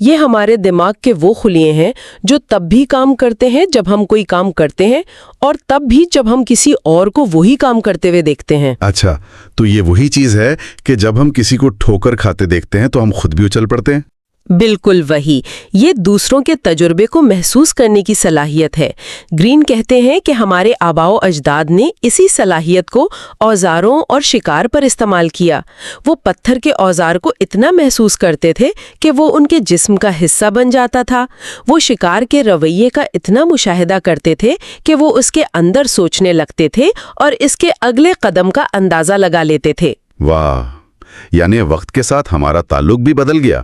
یہ ہمارے دماغ کے وہ خلیے ہیں جو تب بھی کام کرتے ہیں جب ہم کوئی کام کرتے ہیں اور تب بھی جب ہم کسی اور کو وہی کام کرتے ہوئے دیکھتے ہیں۔ اچھا، تو یہ وہی چیز ہے کہ جب ہم کسی کو ٹھوکر کھاتے دیکھتے ہیں تو ہم خود بھی اچھل پڑتے ہیں؟ بالکل وہی، یہ دوسروں کے تجربے کو محسوس کرنے کی صلاحیت ہے۔ گرین کہتے ہیں کہ ہمارے آباء و اجداد نے اسی صلاحیت کو اوزاروں اور شکار پر استعمال کیا۔ وہ پتھر کے اوزار کو اتنا محسوس کرتے تھے کہ وہ ان کے جسم کا حصہ بن جاتا تھا۔ وہ شکار کے رویے کا اتنا مشاہدہ کرتے تھے کہ وہ اس کے اندر سوچنے لگتے تھے اور اس کے اگلے قدم کا اندازہ لگا لیتے تھے۔ واہ، یعنی وقت کے ساتھ ہمارا تعلق بھی بدل گیا۔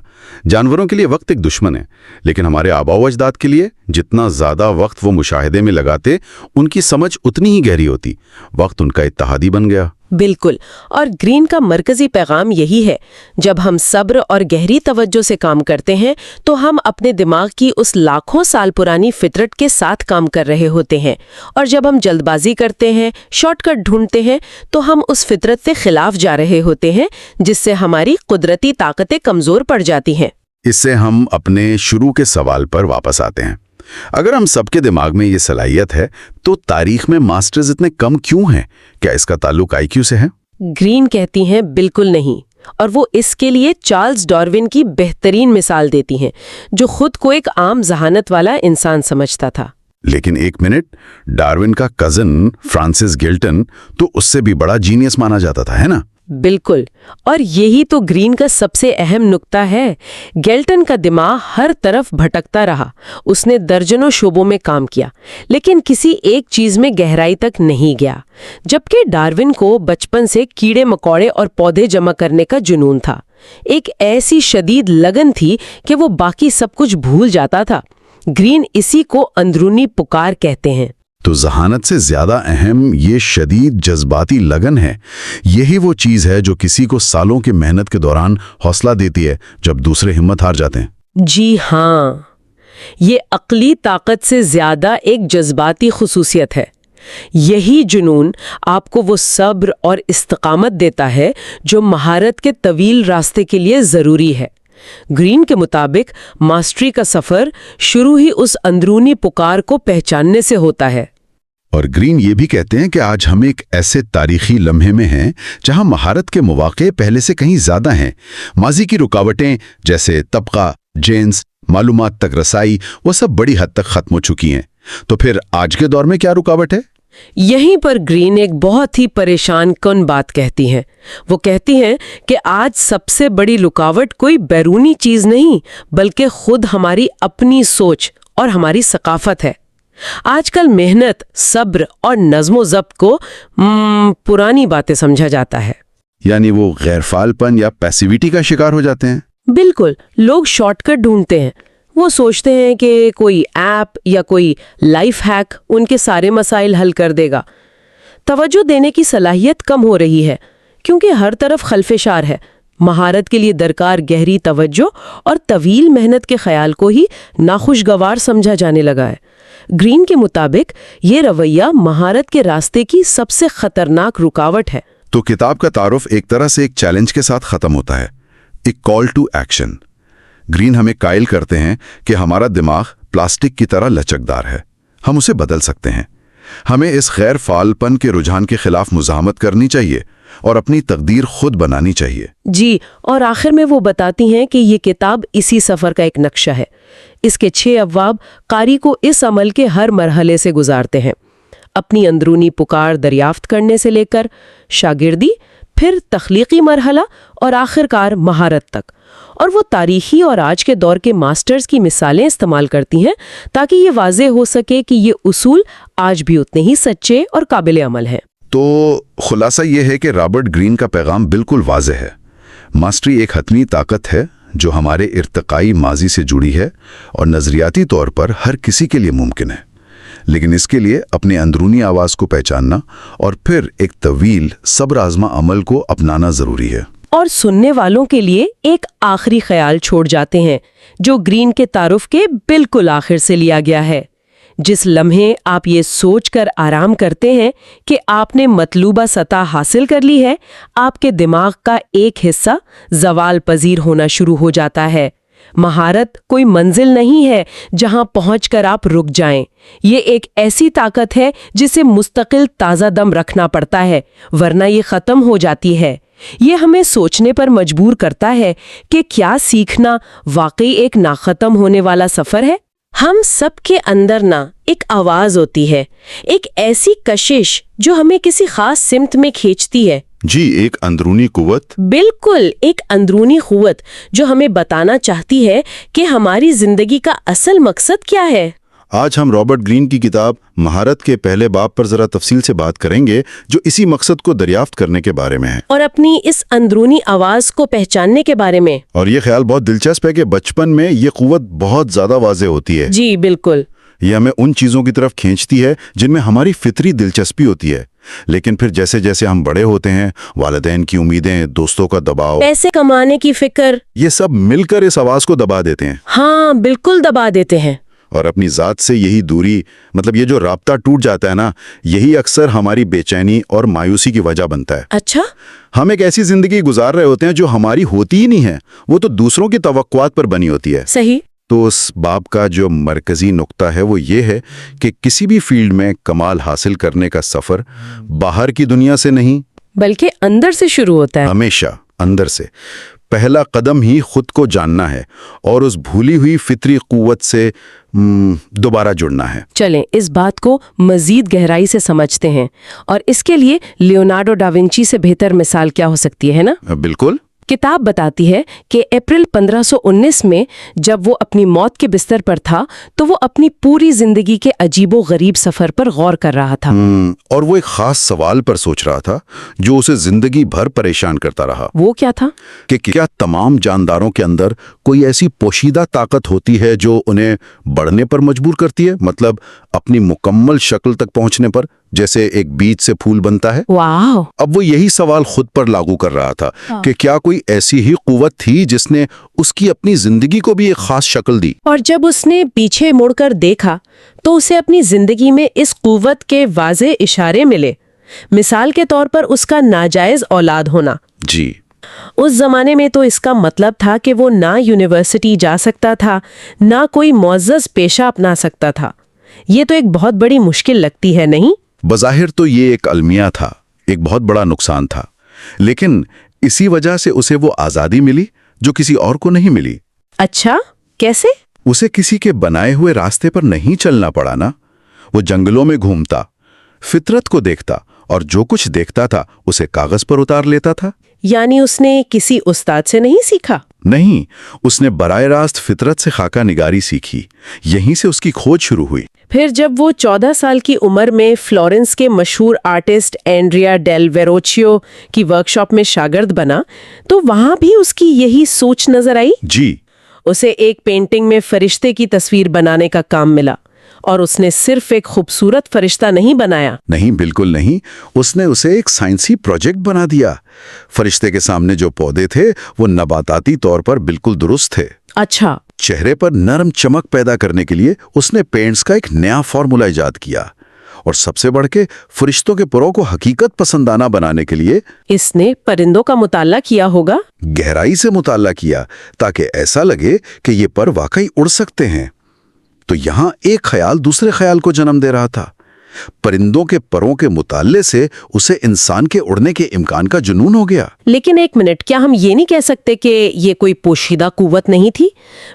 جانوروں کے لیے وقت ایک دشمن ہے، لیکن ہمارے آباء و اجداد کے لیے جتنا زیادہ وقت وہ مشاہدے میں لگاتے ان کی سمجھ اتنی ہی گہری ہوتی۔ وقت ان کا اتحادی بن گیا۔ بالکل، اور گرین کا مرکزی پیغام یہی ہے، جب ہم صبر اور گہری توجہ سے کام کرتے ہیں تو ہم اپنے دماغ کی اس لاکھوں سال پرانی فطرت کے ساتھ کام کر رہے ہوتے ہیں، اور جب ہم جلد بازی کرتے ہیں، شارٹ کٹ ڈھونڈتے ہیں، تو ہم اس فطرت کے خلاف جا رہے ہوتے ہیں، جس سے ہماری قدرتی طاقتیں کمزور پڑ جاتی ہیں۔ اس سے ہم اپنے شروع کے سوال پر واپس آتے ہیں۔ اگر ہم سب کے دماغ میں یہ صلاحیت ہے تو تاریخ میں ماسٹرز اتنے کم کیوں ہیں؟ کیا اس کا تعلق آئی کیو سے ہے؟ گرین کہتی ہیں بالکل نہیں، اور وہ اس کے لیے چارلز ڈارون کی بہترین مثال دیتی ہیں، جو خود کو ایک عام ذہانت والا انسان سمجھتا تھا۔ لیکن ایک منٹ، ڈارون کا کزن فرانسس گلٹن تو اس سے بھی بڑا جینیس مانا جاتا تھا، ہے نا؟ بالکل، اور یہی تو گرین کا سب سے اہم نقطہ ہے۔ گیلٹن کا دماغ ہر طرف بھٹکتا رہا، اس نے درجنوں شعبوں میں کام کیا، لیکن کسی ایک چیز میں گہرائی تک نہیں گیا، جبکہ ڈارون کو بچپن سے کیڑے مکوڑے اور پودے جمع کرنے کا جنون تھا۔ ایک ایسی شدید لگن تھی کہ وہ باقی سب کچھ بھول جاتا تھا۔ گرین اسی کو اندرونی پکار کہتے ہیں۔ تو ذہانت سے زیادہ اہم یہ شدید جذباتی لگن ہے۔ یہی وہ چیز ہے جو کسی کو سالوں کی محنت کے دوران حوصلہ دیتی ہے جب دوسرے ہمت ہار جاتے ہیں۔ جی ہاں، یہ عقلی طاقت سے زیادہ ایک جذباتی خصوصیت ہے۔ یہی جنون آپ کو وہ صبر اور استقامت دیتا ہے جو مہارت کے طویل راستے کے لیے ضروری ہے۔ گرین کے مطابق ماسٹری کا سفر شروع ہی اس اندرونی پکار کو پہچاننے سے ہوتا ہے۔ اور گرین یہ بھی کہتے ہیں کہ آج ہم ایک ایسے تاریخی لمحے میں ہیں جہاں مہارت کے مواقع پہلے سے کہیں زیادہ ہیں۔ ماضی کی رکاوٹیں جیسے طبقہ، جنس، معلومات تک رسائی، وہ سب بڑی حد تک ختم ہو چکی ہیں۔ تو پھر آج کے دور میں کیا رکاوٹ ہے؟ یہیں پر گرین ایک بہت ہی پریشان کن بات کہتی ہیں۔ وہ کہتی ہیں کہ آج سب سے بڑی رکاوٹ کوئی بیرونی چیز نہیں، بلکہ خود ہماری اپنی سوچ اور ہماری ثقافت ہے۔ آج کل محنت، صبر اور نظم و ضبط کو پرانی باتیں سمجھا جاتا ہے۔ یعنی وہ غیر فعال پن یا پیسیویٹی کا شکار ہو جاتے ہیں۔ بالکل، لوگ شارٹ کٹ ڈھونڈتے ہیں۔ وہ سوچتے ہیں کہ کوئی ایپ یا کوئی لائف ہیک ان کے سارے مسائل حل کر دے گا۔ توجہ دینے کی صلاحیت کم ہو رہی ہے کیونکہ ہر طرف خلفشار ہے۔ مہارت کے لیے درکار گہری توجہ اور طویل محنت کے خیال کو ہی ناخوشگوار سمجھا جانے لگا ہے۔ گرین کے مطابق یہ رویہ مہارت کے راستے کی سب سے خطرناک رکاوٹ ہے۔ تو کتاب کا تعارف ایک طرح سے ایک چیلنج کے ساتھ ختم ہوتا ہے، ایک کال ٹو ایکشن۔ گرین ہمیں قائل کرتے ہیں کہ ہمارا دماغ پلاسٹک کی طرح لچکدار ہے، ہم اسے بدل سکتے ہیں۔ ہمیں اس غیر فعال پن کے رجحان کے خلاف مزاحمت کرنی چاہیے اور اپنی تقدیر خود بنانی چاہیے۔ جی، اور آخر میں وہ بتاتی ہیں کہ یہ کتاب اسی سفر کا ایک نقشہ ہے۔ اس کے 6 ابواب قاری کو اس عمل کے ہر مرحلے سے گزارتے ہیں، اپنی اندرونی پکار دریافت کرنے سے لے کر شاگردی، پھر تخلیقی مرحلہ اور آخرکار مہارت تک۔ اور وہ تاریخی اور آج کے دور کے ماسٹرز کی مثالیں استعمال کرتی ہیں تاکہ یہ واضح ہو سکے کہ یہ اصول آج بھی اتنے ہی سچے اور قابل عمل ہیں۔ تو خلاصہ یہ ہے کہ رابرٹ گرین کا پیغام بالکل واضح ہے۔ ماسٹری ایک حتمی طاقت ہے جو ہمارے ارتقائی ماضی سے جڑی ہے اور نظریاتی طور پر ہر کسی کے لیے ممکن ہے، لیکن اس کے لیے اپنے اندرونی آواز کو پہچاننا اور پھر ایک طویل صبر آزما عمل کو اپنانا ضروری ہے۔ اور سننے والوں کے لیے ایک آخری خیال چھوڑ جاتے ہیں جو گرین کے تعارف کے بالکل آخر سے لیا گیا ہے۔ جس لمحے آپ یہ سوچ کر آرام کرتے ہیں کہ آپ نے مطلوبہ سطح حاصل کر لی ہے، آپ کے دماغ کا ایک حصہ زوال پذیر ہونا شروع ہو جاتا ہے۔ مہارت کوئی منزل نہیں ہے جہاں پہنچ کر آپ رک جائیں. یہ ایک ایسی طاقت ہے جسے مستقل تازہ دم رکھنا پڑتا ہے ورنہ یہ ختم ہو جاتی ہے. یہ ہمیں سوچنے پر مجبور کرتا ہے کہ کیا سیکھنا واقعی ایک ناختم ہونے والا سفر ہے. ہم سب کے اندر نا ایک آواز ہوتی ہے، ایک ایسی کشش جو ہمیں کسی خاص سمت میں کھینچتی ہے. جی، ایک اندرونی قوت. بالکل، ایک اندرونی قوت جو ہمیں بتانا چاہتی ہے کہ ہماری زندگی کا اصل مقصد کیا ہے. آج ہم رابرٹ گرین کی کتاب مہارت کے پہلے باب پر ذرا تفصیل سے بات کریں گے، جو اسی مقصد کو دریافت کرنے کے بارے میں ہے، اور اپنی اس اندرونی آواز کو پہچاننے کے بارے میں. اور یہ خیال بہت دلچسپ ہے کہ بچپن میں یہ قوت بہت زیادہ واضح ہوتی ہے. جی بالکل. یہ ہمیں ان چیزوں کی طرف کھینچتی ہے جن میں ہماری فطری دلچسپی ہوتی ہے، لیکن پھر جیسے جیسے ہم بڑے ہوتے ہیں، والدین کی امیدیں، دوستوں کا دباؤ، پیسے کمانے کی فکر، یہ سب مل کر اس آواز کو دبا دیتے ہیں. ہاں بالکل دبا دیتے ہیں. اور اپنی ذات سے یہی دوری، مطلب یہ جو رابطہ ٹوٹ جاتا ہے نا، یہی اکثر ہماری بے چینی اور مایوسی کی وجہ بنتا ہے. اچھا. ہم ایک ایسی زندگی گزار رہے ہوتے ہیں جو ہماری ہوتی ہی نہیں ہے، وہ تو دوسروں کی توقعات پر بنی ہوتی ہے. صحیح. تو اس باب کا جو مرکزی نقطہ ہے وہ یہ ہے کہ کسی بھی فیلڈ میں کمال حاصل کرنے کا سفر باہر کی دنیا سے نہیں بلکہ اندر سے شروع ہوتا ہے. ہمیشہ اندر سے. پہلا قدم ہی خود کو جاننا ہے اور اس بھولی ہوئی فطری قوت سے دوبارہ جڑنا ہے. چلیں اس بات کو مزید گہرائی سے سمجھتے ہیں، اور اس کے لیے لیونارڈو ڈا ونچی سے بہتر مثال کیا ہو سکتی ہے نا؟ بالکل. کتاب بتاتی ہے کہ اپریل 1519 میں جب وہ اپنی موت کے بستر پر تھا تو وہ اپنی پوری زندگی کے عجیب و غریب سفر پر غور کر رہا تھا. اور وہ ایک خاص سوال پر سوچ رہا تھا جو اسے زندگی بھر پریشان کرتا رہا. وہ کیا تھا؟ کہ کیا تمام جانداروں کے اندر کوئی ایسی پوشیدہ طاقت ہوتی ہے جو انہیں بڑھنے پر مجبور کرتی ہے، مطلب اپنی مکمل شکل تک پہنچنے پر، جیسے ایک بیج سے پھول بنتا ہے. واو. اب وہ یہی سوال خود پر لاگو کر رہا تھا کہ کیا کوئی ایسی ہی قوت تھی جس نے اس کی اپنی زندگی کو بھی ایک خاص شکل دی. اور جب اس نے پیچھے مڑ کر دیکھا تو اسے اپنی زندگی میں اس قوت کے واضح اشارے ملے. مثال کے طور پر اس کا ناجائز اولاد ہونا. جی. اس زمانے میں تو اس کا مطلب تھا کہ وہ نہ یونیورسٹی جا سکتا تھا، نہ کوئی معزز پیشہ اپنا سکتا تھا. یہ تو ایک بہت بڑی مشکل لگتی ہے نہیں؟ بظاہر تو یہ ایک المیہ تھا، ایک بہت بڑا نقصان تھا، لیکن اسی وجہ سے اسے وہ آزادی ملی جو کسی اور کو نہیں ملی. اچھا، کیسے؟ اسے کسی کے بنائے ہوئے راستے پر نہیں چلنا پڑا نا. وہ جنگلوں میں گھومتا، فطرت کو دیکھتا، اور جو کچھ دیکھتا تھا اسے کاغذ پر اتار لیتا تھا. یعنی اس نے کسی استاد سے نہیں سیکھا؟ نہیں، اس نے براہ راست فطرت سے خاکہ نگاری سیکھی. یہیں سے اس کی کھوج شروع ہوئی. پھر جب وہ 14 سال کی عمر میں فلورنس کے مشہور آرٹسٹ اینڈریا ڈیل ویروچیو کی ورکشاپ میں شاگرد بنا تو وہاں بھی اس کی یہی سوچ نظر آئی. جی. اسے ایک پینٹنگ میں فرشتے کی تصویر بنانے کا کام ملا، اور اس نے صرف ایک خوبصورت فرشتہ نہیں بنایا. نہیں، بالکل نہیں. اس نے اسے ایک سائنسی پروجیکٹ بنا دیا. فرشتے کے سامنے جو پودے تھے وہ نباتاتی طور پر بالکل درست تھے. اچھا. چہرے پر نرم چمک پیدا کرنے کے لیے اس نے پینٹس کا ایک نیا فارمولا ایجاد کیا. اور سب سے بڑھ کے فرشتوں کے پروں کو حقیقت پسندانہ بنانے کے لیے اس نے پرندوں کا مطالعہ کیا ہوگا. گہرائی سے مطالعہ کیا تاکہ ایسا لگے کہ یہ پر واقعی اڑ سکتے ہیں. تو یہاں ایک خیال دوسرے خیال کو جنم دے رہا تھا. پرندوں کے پروں کے مطالعے سے اسے انسان کے اڑنے کے امکان کا جنون ہو گیا. لیکن ایک منٹ، کیا ہم یہ نہیں کہہ سکتے کہ یہ کوئی پوشیدہ قوت نہیں تھی؟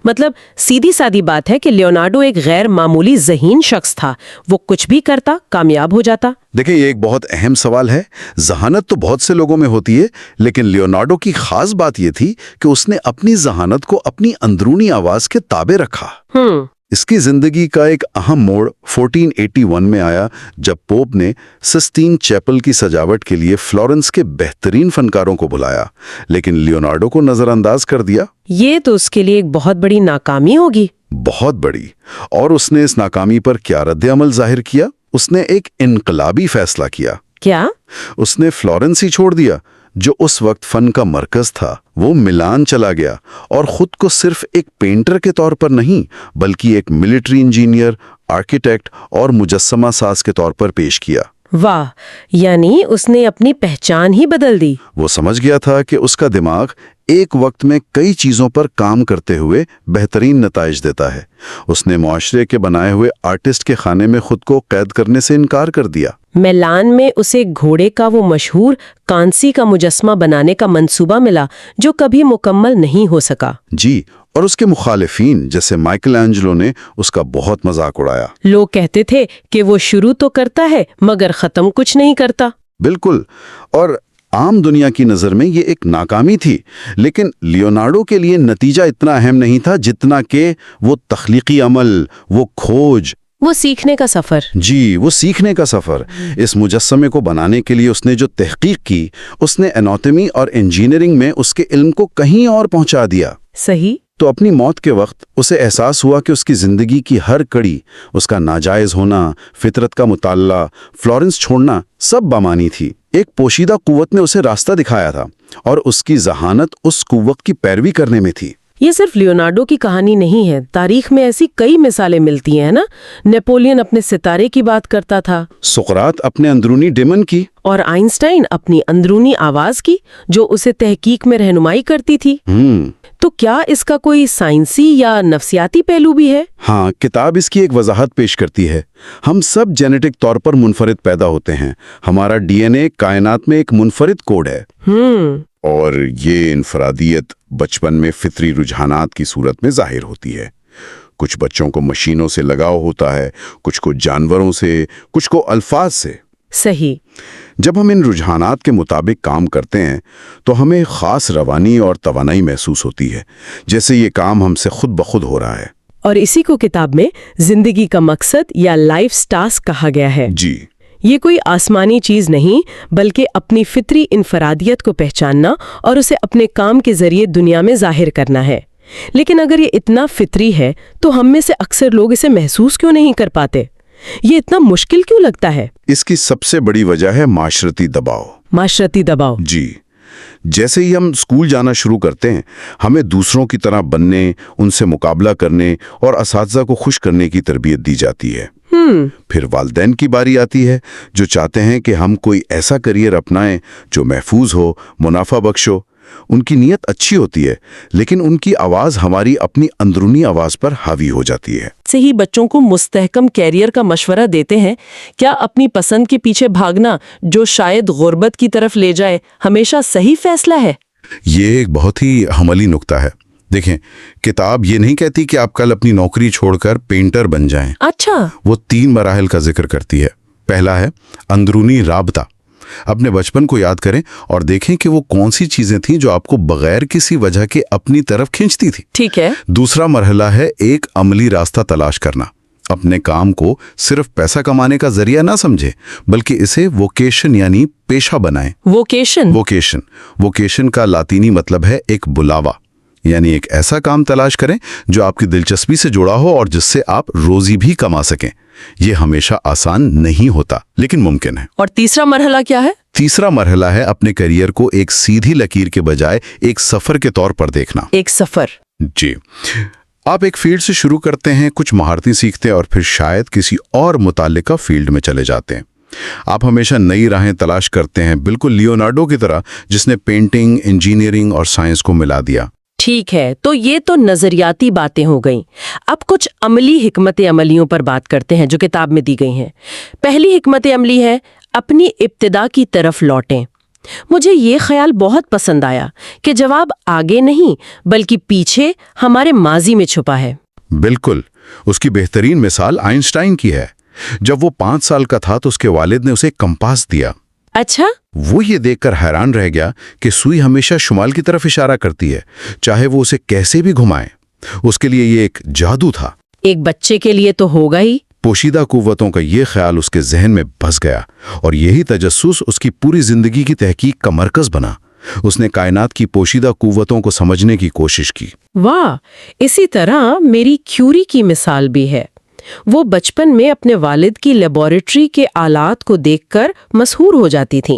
مطلب سیدھی سادی بات ہے کہ لیونارڈو ایک غیر معمولی ذہین شخص تھا. وہ کچھ بھی کرتا، کامیاب ہو جاتا. دیکھیں، یہ ایک بہت اہم سوال ہے. ذہانت تو بہت سے لوگوں میں ہوتی ہے، لیکن لیونارڈو کی خاص بات یہ تھی کہ اس نے اپنی ذہانت کو اپنی اندرونی آواز کے تابع رکھا. اس کی زندگی کا ایک اہم موڑ 1481 میں آیا جب پوپ نے سسٹین چیپل کی سجاوٹ کے لیے فلورنس کے بہترین فنکاروں کو بلایا، لیکن لیونارڈو کو نظر انداز کر دیا. یہ تو اس کے لیے ایک بہت بڑی ناکامی ہوگی. بہت بڑی. اور اس نے اس ناکامی پر کیا رد عمل ظاہر کیا؟ اس نے ایک انقلابی فیصلہ کیا. کیا؟ اس نے فلورنس ہی چھوڑ دیا جو اس وقت فن کا مرکز تھا. وہ ملان چلا گیا اور خود کو صرف ایک پینٹر کے طور پر نہیں بلکہ ایک ملٹری انجینئر، آرکیٹیکٹ اور مجسمہ ساز کے طور پر پیش کیا. واہ، یعنی اس نے اپنی پہچان ہی بدل دی۔ وہ سمجھ گیا تھا کہ اس کا دماغ ایک وقت میں کئی چیزوں پر کام کرتے ہوئے بہترین نتائج دیتا ہے۔ اس نے معاشرے کے بنائے ہوئے آرٹسٹ کے خانے میں خود کو قید کرنے سے انکار کر دیا۔ میلان میں اسے گھوڑے کا وہ مشہور کانسی کا مجسمہ بنانے کا منصوبہ ملا جو کبھی مکمل نہیں ہو سکا۔ جی، اور اس کے مخالفین جیسے مائیکل اینجلو نے اس کا بہت مذاق اڑایا۔ لوگ کہتے تھے کہ وہ شروع تو کرتا ہے مگر ختم کچھ نہیں کرتا۔ بالکل، اور عام دنیا کی نظر میں یہ ایک ناکامی تھی، لیکن لیونارڈو کے لیے نتیجہ اتنا اہم نہیں تھا جتنا کہ وہ تخلیقی عمل، وہ کھوج، وہ سیکھنے کا سفر۔ جی، وہ سیکھنے کا سفر۔ اس مجسمے کو بنانے کے لیے اس نے جو تحقیق کی، اس نے اناٹمی اور انجینئرنگ میں اس کے علم کو کہیں اور پہنچا دیا۔ صحیح۔ تو اپنی موت کے وقت اسے احساس ہوا کہ اس کی زندگی کی ہر کڑی، اس کا ناجائز ہونا، فطرت کا مطالعہ، فلورنس چھوڑنا، سب بامانی تھی۔ ایک پوشیدہ قوت نے اسے راستہ دکھایا تھا، اور اس کی ذہانت اس قوت کی پیروی کرنے میں تھی۔ یہ صرف لیونارڈو کی کہانی نہیں ہے، تاریخ میں ایسی کئی مثالیں ملتی ہیں نا۔ نیپولین اپنے ستارے کی بات کرتا تھا، سقراط اپنے اندرونی ڈیمن کی، اور آئنسٹائن اپنی اندرونی آواز کی جو اسے تحقیق میں رہنمائی کرتی تھی۔ تو کیا اس کا کوئی سائنسی یا نفسیاتی پہلو بھی ہے؟ ہاں، کتاب اس کی ایک وضاحت پیش کرتی ہے۔ ہم سب جینیٹک طور پر منفرد پیدا ہوتے ہیں۔ ہمارا ڈی این اے کائنات میں ایک منفرد کوڈ ہے، اور یہ انفرادیت بچپن میں فطری رجحانات کی صورت میں ظاہر ہوتی ہے۔ کچھ بچوں کو مشینوں سے لگاؤ ہوتا ہے، کچھ کو جانوروں سے، کچھ کو الفاظ سے۔ صحیح۔ جب ہم ان رجحانات کے مطابق کام کرتے ہیں تو ہمیں خاص روانی اور توانائی محسوس ہوتی ہے، جیسے یہ کام ہم سے خود بخود ہو رہا ہے۔ اور اسی کو کتاب میں زندگی کا مقصد یا لائف ٹاسک کہا گیا ہے۔ جی، یہ کوئی آسمانی چیز نہیں، بلکہ اپنی فطری انفرادیت کو پہچاننا اور اسے اپنے کام کے ذریعے دنیا میں ظاہر کرنا ہے۔ لیکن اگر یہ اتنا فطری ہے تو ہم میں سے اکثر لوگ اسے محسوس کیوں نہیں کر پاتے؟ یہ اتنا مشکل کیوں لگتا ہے؟ اس کی سب سے بڑی وجہ ہے معاشرتی دباؤ۔ معاشرتی دباؤ۔ جی، جیسے ہی ہم اسکول جانا شروع کرتے ہیں، ہمیں دوسروں کی طرح بننے، ان سے مقابلہ کرنے اور اساتذہ کو خوش کرنے کی تربیت دی جاتی ہے۔ پھر والدین کی باری آتی ہے، جو چاہتے ہیں کہ ہم کوئی ایسا کریئر اپنائیں جو محفوظ ہو، منافع بخش ہو۔ ان کی نیت اچھی ہوتی ہے، لیکن ان کی آواز ہماری اپنی اندرونی آواز پر حاوی ہو جاتی ہے۔ سے ہی بچوں کو مستحکم کیریئر کا مشورہ دیتے ہیں۔ کیا اپنی پسند کے پیچھے بھاگنا جو شاید غربت کی طرف لے جائے ہمیشہ صحیح فیصلہ ہے؟ یہ ایک بہت ہی عملی نکتہ ہے۔ دیکھیں، کتاب یہ نہیں کہتی کہ آپ کل اپنی نوکری چھوڑ کر پینٹر بن جائیں۔ اچھا۔ وہ 3 مراحل کا ذکر کرتی ہے۔ پہلا ہے اندرونی رابطہ۔ اپنے بچپن کو یاد کریں اور دیکھیں کہ وہ کون سی چیزیں تھیں جو آپ کو بغیر کسی وجہ کے اپنی طرف کھینچتی تھی۔ ٹھیک ہے۔ دوسرا مرحلہ ہے ایک عملی راستہ تلاش کرنا۔ اپنے کام کو صرف پیسہ کمانے کا ذریعہ نہ سمجھیں، بلکہ اسے ووکیشن یعنی پیشہ بنائیں۔ ووکیشن کا لاطینی مطلب ہے ایک بلاوا، یعنی ایک ایسا کام تلاش کریں جو آپ کی دلچسپی سے جڑا ہو اور جس سے آپ روزی بھی کما سکیں۔ یہ ہمیشہ آسان نہیں ہوتا، لیکن ممکن ہے۔ اور تیسرا مرحلہ کیا ہے؟ تیسرا مرحلہ ہے اپنے کیریئر کو ایک سیدھی لکیر کے بجائے ایک سفر کے طور پر دیکھنا۔ ایک سفر۔ جی، آپ ایک فیلڈ سے شروع کرتے ہیں، کچھ مہارتیں سیکھتے ہیں اور پھر شاید کسی اور متعلقہ فیلڈ میں چلے جاتے ہیں۔ آپ ہمیشہ نئی راہیں تلاش کرتے ہیں، بالکل لیونارڈو کی طرح جس نے پینٹنگ، انجینئرنگ اور سائنس کو ملا دیا۔ ٹھیک ہے، تو یہ تو نظریاتی باتیں ہو گئیں۔ اب کچھ عملی حکمت عملیوں پر بات کرتے ہیں جو کتاب میں دی گئی ہیں۔ پہلی حکمت عملی ہے اپنی ابتدا کی طرف لوٹیں۔ مجھے یہ خیال بہت پسند آیا کہ جواب آگے نہیں بلکہ پیچھے ہمارے ماضی میں چھپا ہے۔ بالکل، اس کی بہترین مثال آئنسٹائن کی ہے۔ جب وہ 5 سال کا تھا تو اس کے والد نے اسے کمپاس دیا۔ اچھا؟ وہ یہ دیکھ کر حیران رہ گیا کہ سوئی ہمیشہ شمال کی طرف اشارہ کرتی ہے، چاہے وہ اسے کیسے بھی گھمائے۔ اس کے لیے یہ ایک جادو تھا۔ ایک بچے کے لیے تو ہوگا ہی۔ پوشیدہ قوتوں کا یہ خیال اس کے ذہن میں بس گیا، اور یہی تجسس اس کی پوری زندگی کی تحقیق کا مرکز بنا۔ اس نے کائنات کی پوشیدہ قوتوں کو سمجھنے کی کوشش کی۔ واہ! اسی طرح میری کیوری کی مثال بھی ہے۔ وہ بچپن میں اپنے والد کی لیبارٹری کے آلات کو دیکھ کر مسحور ہو جاتی تھیں۔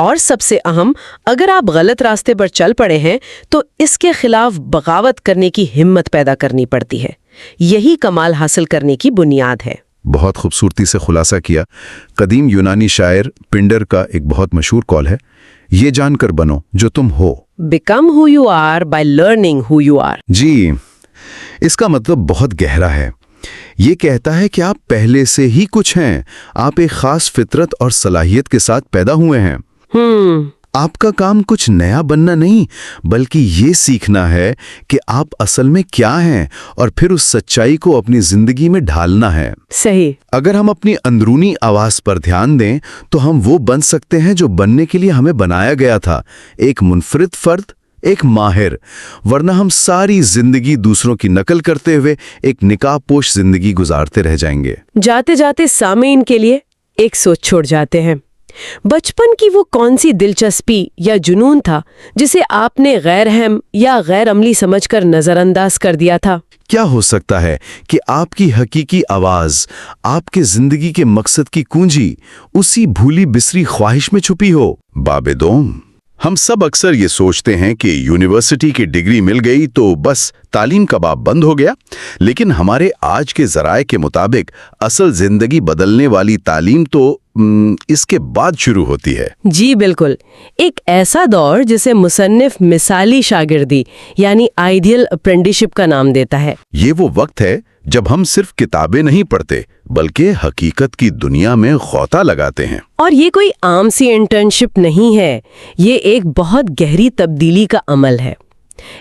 اور سب سے اہم، اگر آپ غلط راستے پر چل پڑے ہیں تو اس کے خلاف بغاوت کرنے کی ہمت پیدا کرنی پڑتی ہے۔ یہی کمال حاصل کرنے کی بنیاد ہے۔ بہت خوبصورتی سے خلاصہ کیا۔ قدیم یونانی شاعر پنڈر کا ایک بہت مشہور قول ہے، یہ جان کر بنو جو تم ہو۔ Become who you are by learning who you are۔ جی، اس کا مطلب بہت گہرا ہے۔ یہ کہتا ہے کہ آپ پہلے سے ہی کچھ ہیں، آپ ایک خاص فطرت اور صلاحیت کے ساتھ پیدا ہوئے ہیں۔ آپ کا کام کچھ نیا بننا نہیں، بلکہ یہ سیکھنا ہے کہ آپ اصل میں کیا ہیں اور پھر اس سچائی کو اپنی زندگی میں ڈھالنا ہے۔ صحیح۔ اگر ہم اپنی اندرونی آواز پر دھیان دیں تو ہم وہ بن سکتے ہیں جو بننے کے لیے ہمیں بنایا گیا تھا، ایک منفرد فرد، ایک ماہر۔ ورنہ ہم ساری زندگی دوسروں کی نقل کرتے ہوئے ایک نقاب پوش زندگی گزارتے رہ جائیں گے۔ جاتے جاتے سامعین کے لیے ایک سوچ چھوڑ جاتے ہیں۔ بچپن کی وہ کون سی دلچسپی یا جنون تھا جسے آپ نے غیر اہم یا غیر عملی سمجھ کر نظر انداز کر دیا تھا؟ کیا ہو سکتا ہے کہ آپ کی حقیقی آواز، آپ کے زندگی کے مقصد کی کنجی اسی بھولی بسری خواہش میں چھپی ہو؟ باب دوم، ہم سب اکثر یہ سوچتے ہیں کہ یونیورسٹی کی ڈگری مل گئی تو بس تعلیم کا باب بند ہو گیا، لیکن ہمارے آج کے ذرائع کے مطابق اصل زندگی بدلنے والی تعلیم تو اس کے بعد شروع ہوتی ہے۔ جی بالکل، ایک ایسا دور جسے مصنف مثالی شاگردی یعنی آئیڈیل اپرینٹسشپ کا نام دیتا ہے۔ یہ وہ وقت ہے جب ہم صرف کتابیں نہیں پڑھتے بلکہ حقیقت کی دنیا میں غوطہ لگاتے ہیں۔ اور یہ کوئی عام سی انٹرنشپ نہیں ہے، یہ ایک بہت گہری تبدیلی کا عمل ہے۔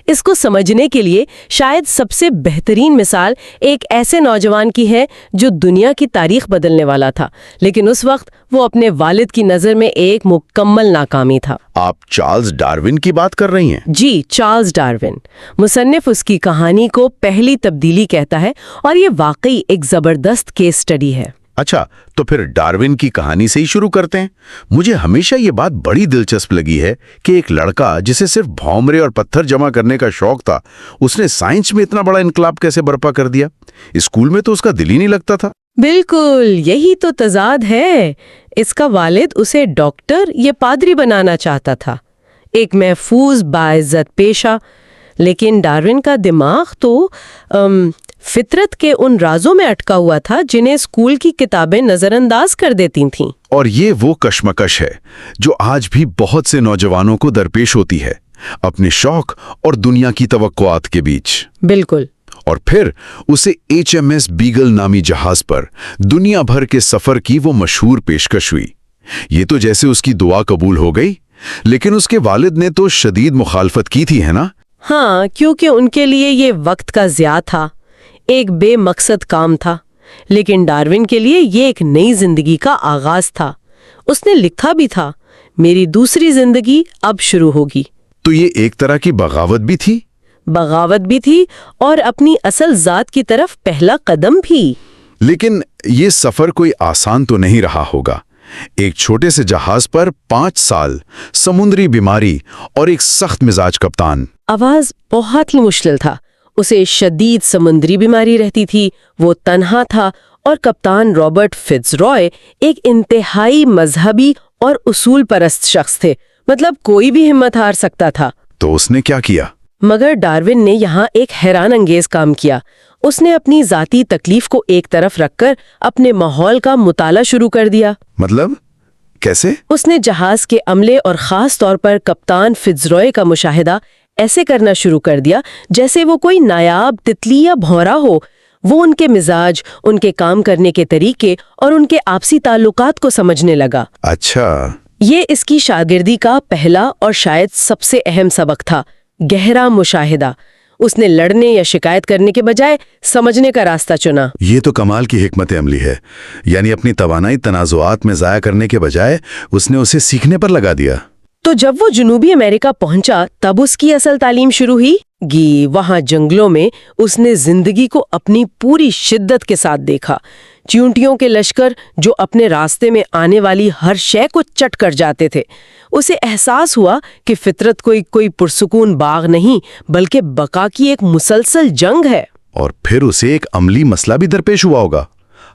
اس کو سمجھنے کے لیے شاید سب سے بہترین مثال ایک ایسے نوجوان کی ہے جو دنیا کی تاریخ بدلنے والا تھا، لیکن اس وقت وہ اپنے والد کی نظر میں ایک مکمل ناکامی تھا۔ آپ چارلز ڈارون کی بات کر رہی ہیں؟ جی، چارلز ڈارون۔ مصنف اس کی کہانی کو پہلی تبدیلی کہتا ہے اور یہ واقعی ایک زبردست کیس سٹڈی ہے۔ اچھا، تو پھر ڈارون کی کہانی سے ہی شروع کرتے ہیں۔ مجھے ہمیشہ یہ بات بڑی دلچسپ لگی ہے کہ ایک لڑکا جسے صرف بھونرے اور پتھر جمع کرنے کا شوق تھا، اس نے سائنس میں اتنا بڑا انقلاب کیسے برپا کر دیا؟ اسکول میں تو اس کا دل ہی نہیں لگتا تھا۔ بالکل، یہی تو تضاد ہے۔ اس کا والد اسے ڈاکٹر یا پادری بنانا چاہتا تھا، ایک محفوظ باعزت پیشہ، لیکن ڈارون کا دماغ تو فطرت کے ان رازوں میں اٹکا ہوا تھا جنہیں اسکول کی کتابیں نظر انداز کر دیتی تھیں۔ اور یہ وہ کشمکش ہے جو آج بھی بہت سے نوجوانوں کو درپیش ہوتی ہے، اپنے شوق اور دنیا کی توقعات کے بیچ۔ بالکل۔ اور پھر اسے HMS بیگل نامی جہاز پر دنیا بھر کے سفر کی وہ مشہور پیشکش ہوئی۔ یہ تو جیسے اس کی دعا قبول ہو گئی، لیکن اس کے والد نے تو شدید مخالفت کی تھی، ہے نا؟ ہاں، کیونکہ ان کے لیے یہ وقت کا ضیاع تھا، ایک بے مقصد کام تھا، لیکن ڈارون کے لیے یہ ایک نئی زندگی کا آغاز تھا۔ اس نے لکھا بھی تھا، میری دوسری زندگی اب شروع ہوگی۔ تو یہ ایک طرح کی بغاوت بھی تھی؟ بغاوت بھی تھی اور اپنی اصل ذات کی طرف پہلا قدم بھی۔ لیکن یہ سفر کوئی آسان تو نہیں رہا ہوگا۔ ایک چھوٹے سے جہاز پر 5 سال، سمندری بیماری اور ایک سخت مزاج کپتان۔ آواز بہت ہی مشکل تھا، اسے شدید سمندری بیماری رہتی تھی، وہ تنہا تھا، اور کپتان رابرٹ فٹز رائے ایک انتہائی مذہبی اور اصول پرست شخص تھے، مطلب کوئی بھی ہمت ہار سکتا تھا۔ تو اس نے کیا کیا؟ مگر ڈارون نے یہاں ایک حیران انگیز کام کیا۔ اس نے اپنی ذاتی تکلیف کو ایک طرف رکھ کر اپنے ماحول کا مطالعہ شروع کر دیا۔ مطلب کیسے؟ اس نے جہاز کے عملے اور خاص طور پر کپتان فٹز رائے کا مشاہدہ ایسے کرنا شروع کر دیا جیسے وہ کوئی نایاب تتلی یا بھونرا ہو۔ وہ ان کے مزاج، ان کے کام کرنے کے طریقے اور ان کے آپسی تعلقات کو سمجھنے لگا۔ اچھا، یہ اس کی شاگردی کا پہلا اور شاید سب سے اہم سبق تھا، گہرا مشاہدہ۔ اس نے لڑنے یا شکایت کرنے کے بجائے سمجھنے کا راستہ چنا۔ یہ تو کمال کی حکمت عملی ہے، یعنی اپنی توانائی تنازعات میں ضائع کرنے کے بجائے اس نے اسے سیکھنے پر لگا دیا۔ تو جب وہ جنوبی امریکہ پہنچا تب اس کی اصل تعلیم شروع ہوئی۔ وہاں جنگلوں میں اس نے زندگی کو اپنی پوری شدت کے ساتھ دیکھا، چیونٹیوں کے لشکر جو اپنے راستے میں آنے والی ہر شے کو چٹ کر جاتے تھے۔ اسے احساس ہوا کہ فطرت کوئی پرسکون باغ نہیں بلکہ بقا کی ایک مسلسل جنگ ہے۔ اور پھر اسے ایک عملی مسئلہ بھی درپیش ہوا ہوگا،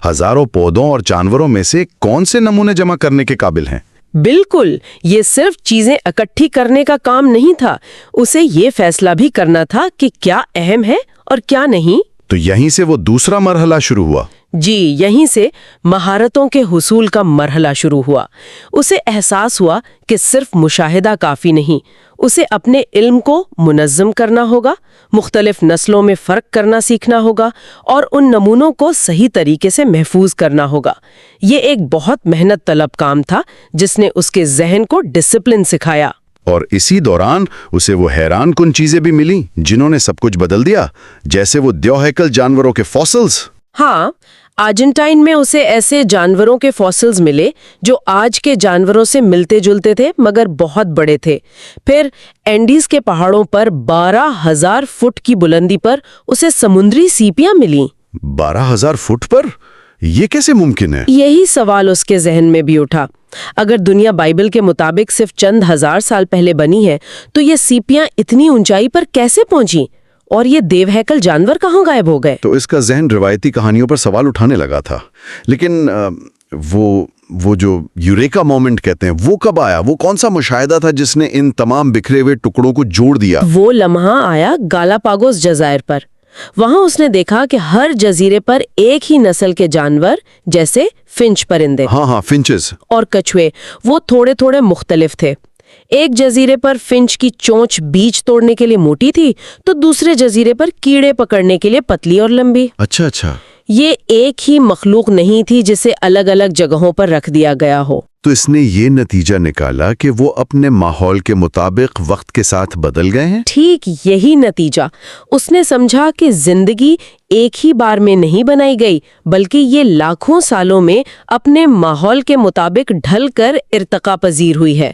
ہزاروں پودوں اور جانوروں میں سے کون سے نمونے جمع کرنے کے قابل ہیں؟ بالکل، یہ صرف چیزیں اکٹھی کرنے کا کام نہیں تھا، اسے یہ فیصلہ بھی کرنا تھا کہ کیا اہم ہے اور کیا نہیں۔ تو یہیں سے وہ دوسرا مرحلہ شروع ہوا۔ جی، یہیں سے مہارتوں کے حصول کا مرحلہ شروع ہوا۔ اسے احساس ہوا کہ صرف مشاہدہ کافی نہیں، اسے اپنے علم کو منظم کرنا ہوگا، مختلف نسلوں میں فرق کرنا سیکھنا ہوگا اور ان نمونوں کو صحیح طریقے سے محفوظ کرنا ہوگا۔ یہ ایک بہت محنت طلب کام تھا جس نے اس کے ذہن کو ڈسپلن سکھایا۔ اور اسی دوران اسے وہ حیران کن چیزیں بھی ملیں جنہوں نے سب کچھ بدل دیا، جیسے وہ دیوہیکل جانوروں کے فوسلز۔ ہاں، ارجنٹائن میں اسے ایسے جانوروں کے فوسلز ملے جو آج کے جانوروں سے ملتے جلتے تھے مگر بہت بڑے تھے۔ پھر اینڈیز کے پہاڑوں پر 12,000 فٹ کی بلندی پر اسے سمندری سیپیاں ملیں۔ 12,000 فٹ پر؟ یہ کیسے ممکن ہے؟ یہی سوال اس کے ذہن میں بھی اٹھا۔ اگر دنیا بائبل کے مطابق صرف چند ہزار سال پہلے بنی ہے تو یہ سیپیاں اتنی اونچائی پر کیسے پہنچیں؟ اور یہ دیو ہیکل جانور کہاں غائب ہو گئے؟ تو اس کا ذہن روایتی کہانیوں پر سوال اٹھانے لگا تھا، لیکن وہ جو یوریکا مومنٹ کہتے ہیں وہ کب آیا؟ وہ کون سا مشاہدہ تھا جس نے ان تمام بکھرے ہوئے ٹکڑوں کو جوڑ دیا؟ وہ لمحہ آیا گالاپاگوس جزائر پر۔ وہاں اس نے دیکھا کہ ہر جزیرے پر ایک ہی نسل کے جانور جیسے فنچ پرندے ہاں فنچز اور کچھوے وہ تھوڑے تھوڑے مختلف تھے۔ ایک جزیرے پر فنچ کی چونچ بیج توڑنے کے لیے موٹی تھی تو دوسرے جزیرے پر کیڑے پکڑنے کے لیے پتلی اور لمبی۔ اچھا۔ یہ ایک ہی مخلوق نہیں تھی جسے الگ الگ جگہوں پر رکھ دیا گیا ہو۔ تو اس نے یہ نتیجہ نکالا کہ وہ اپنے ماحول کے مطابق وقت کے ساتھ بدل گئے ہیں؟ ٹھیک یہی نتیجہ۔ اس نے سمجھا کہ زندگی ایک ہی بار میں نہیں بنائی گئی بلکہ یہ لاکھوں سالوں میں اپنے ماحول کے مطابق ڈھل کر ارتقا پذیر ہوئی ہے۔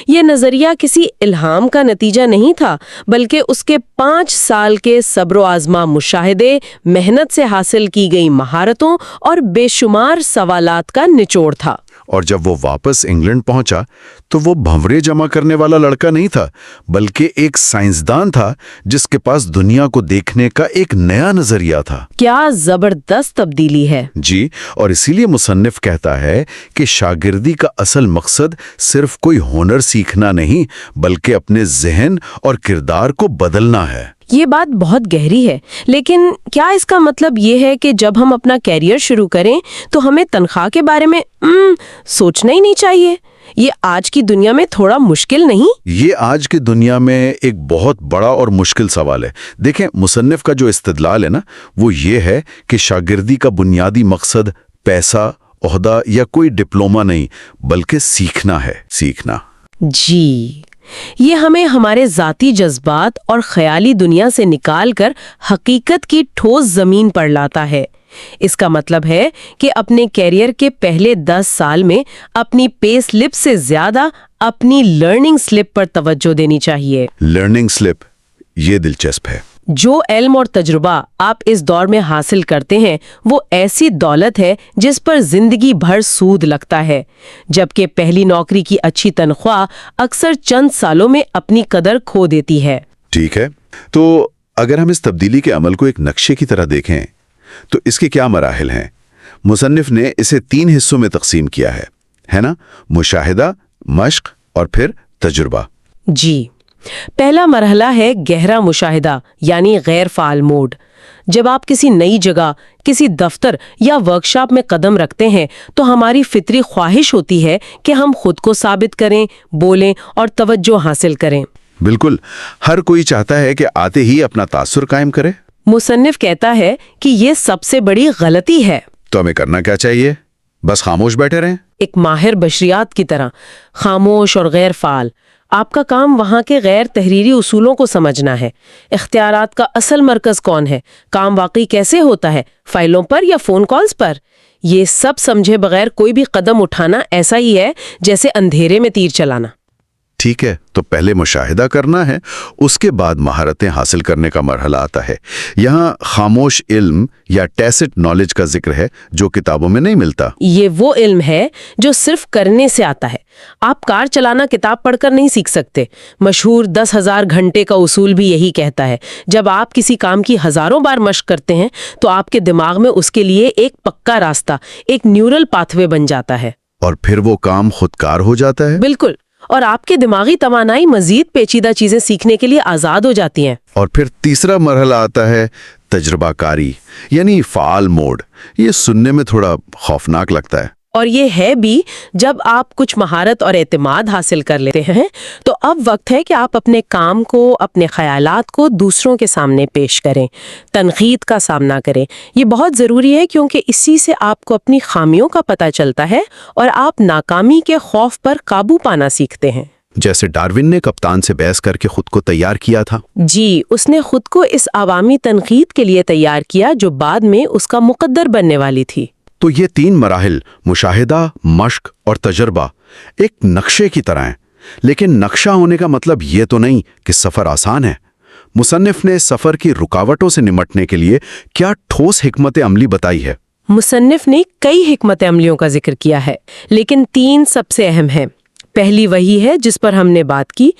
یہ نظریہ کسی الہام کا نتیجہ نہیں تھا بلکہ اس کے 5 سال کے صبر و آزما مشاہدے، محنت سے حاصل کی گئی مہارتوں اور بے شمار سوالات کا نچوڑ تھا۔ اور جب وہ واپس انگلینڈ پہنچا تو وہ بھنورے جمع کرنے والا لڑکا نہیں تھا بلکہ ایک سائنسدان تھا جس کے پاس دنیا کو دیکھنے کا ایک نیا نظریہ تھا۔ کیا زبردست تبدیلی ہے! جی، اور اسی لیے مصنف کہتا ہے کہ شاگردی کا اصل مقصد صرف کوئی ہنر سیکھنا نہیں بلکہ اپنے ذہن اور کردار کو بدلنا ہے۔ یہ بات بہت گہری ہے، لیکن کیا اس کا مطلب یہ ہے کہ جب ہم اپنا کیریئر شروع کریں تو ہمیں تنخواہ کے بارے میں سوچنا ہی نہیں چاہیے؟ یہ آج کی دنیا میں تھوڑا مشکل نہیں؟ یہ آج کی دنیا میں ایک بہت بڑا اور مشکل سوال ہے۔ دیکھیں، مصنف کا جو استدلال ہے نا وہ یہ ہے کہ شاگردی کا بنیادی مقصد پیسہ، عہدہ یا کوئی ڈپلومہ نہیں بلکہ سیکھنا ہے، سیکھنا۔ جی، یہ ہمیں ہمارے ذاتی جذبات اور خیالی دنیا سے نکال کر حقیقت کی ٹھوس زمین پر لاتا ہے۔ اس کا مطلب ہے کہ اپنے کیریئر کے پہلے 10 سال میں اپنی پے سلپ سے زیادہ اپنی لرننگ سلپ پر توجہ دینی چاہیے۔ لرننگ سلپ، یہ دلچسپ ہے۔ جو علم اور تجربہ آپ اس دور میں حاصل کرتے ہیں وہ ایسی دولت ہے جس پر زندگی بھر سود لگتا ہے، جبکہ پہلی نوکری کی اچھی تنخواہ اکثر چند سالوں میں اپنی قدر کھو دیتی ہے۔ ٹھیک ہے، تو اگر ہم اس تبدیلی کے عمل کو ایک نقشے کی طرح دیکھیں تو اس کے کیا مراحل ہیں؟ مصنف نے اسے 3 حصوں میں تقسیم کیا ہے نا؟ مشاہدہ، مشق اور پھر تجربہ۔ جی، پہلا مرحلہ ہے گہرا مشاہدہ یعنی غیر فعال موڈ۔ جب آپ کسی نئی جگہ، کسی دفتر یا ورکشاپ میں قدم رکھتے ہیں تو ہماری فطری خواہش ہوتی ہے کہ ہم خود کو ثابت کریں، بولیں اور توجہ حاصل کریں۔ بالکل، ہر کوئی چاہتا ہے کہ آتے ہی اپنا تاثر قائم کرے۔ مصنف کہتا ہے کہ یہ سب سے بڑی غلطی ہے۔ تو ہمیں کرنا کیا چاہیے؟ بس خاموش بیٹھے رہیں؟ ایک ماہر بشریات کی طرح خاموش اور غیر فعال۔ آپ کا کام وہاں کے غیر تحریری اصولوں کو سمجھنا ہے۔ اختیارات کا اصل مرکز کون ہے؟ کام واقعی کیسے ہوتا ہے؟ فائلوں پر یا فون کالز پر؟ یہ سب سمجھے بغیر کوئی بھی قدم اٹھانا ایسا ہی ہے جیسے اندھیرے میں تیر چلانا۔ ٹھیک ہے، تو پہلے مشاہدہ کرنا ہے، اس کے بعد مہارتیں حاصل کرنے کا مرحلہ آتا ہے۔ یہاں خاموش علم یا ٹیسٹ نالج کا ذکر ہے جو کتابوں میں نہیں ملتا۔ یہ وہ علم ہے جو صرف کرنے سے آتا ہے۔ آپ کار چلانا کتاب پڑھ کر نہیں سیکھ سکتے۔ مشہور 10,000 گھنٹے کا اصول بھی یہی کہتا ہے۔ جب آپ کسی کام کی ہزاروں بار مشق کرتے ہیں تو آپ کے دماغ میں اس کے لیے ایک پکا راستہ، ایک نیورل پاتھ وے بن جاتا ہے۔ اور پھر وہ کام خودکار ہو جاتا ہے؟ بالکل، اور آپ کی دماغی توانائی مزید پیچیدہ چیزیں سیکھنے کے لیے آزاد ہو جاتی ہیں۔ اور پھر تیسرا مرحلہ آتا ہے تجربہ کاری، یعنی فعال موڈ۔ یہ سننے میں تھوڑا خوفناک لگتا ہے۔ اور یہ ہے بھی، جب آپ کچھ مہارت اور اعتماد حاصل کر لیتے ہیں تو اب وقت ہے کہ آپ اپنے کام کو، اپنے خیالات کو دوسروں کے سامنے پیش کریں، تنقید کا سامنا کریں۔ یہ بہت ضروری ہے کیونکہ اسی سے آپ کو اپنی خامیوں کا پتہ چلتا ہے اور آپ ناکامی کے خوف پر قابو پانا سیکھتے ہیں۔ جیسے ڈارون نے کپتان سے بحث کر کے خود کو تیار کیا تھا۔ جی، اس نے خود کو اس عوامی تنقید کے لیے تیار کیا جو بعد میں اس کا مقدر بننے والی تھی۔ تو یہ 3 مراحل، مشاہدہ، مشق اور تجربہ، ایک نقشے کی طرح ہیں۔ لیکن نقشہ ہونے کا مطلب یہ تو نہیں کہ سفر آسان ہے۔ مصنف نے سفر کی رکاوٹوں سے نمٹنے کے لیے کیا ٹھوس حکمت عملی بتائی ہے؟ مصنف نے کئی حکمت عملیوں کا ذکر کیا ہے، لیکن 3 سب سے اہم ہیں۔ پہلی وہی ہے جس پر ہم نے بات کی،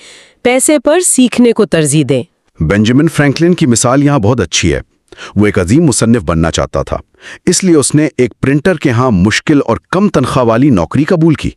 پیسے پر سیکھنے کو ترجیح دیں۔ بینجامن فرینکلن کی مثال یہاں بہت اچھی ہے۔ وہ ایک عظیم مصنف بننا چاہتا تھا، اس لیے اس نے ایک پرنٹر کے ہاں مشکل اور کم تنخواہ والی نوکری قبول کی،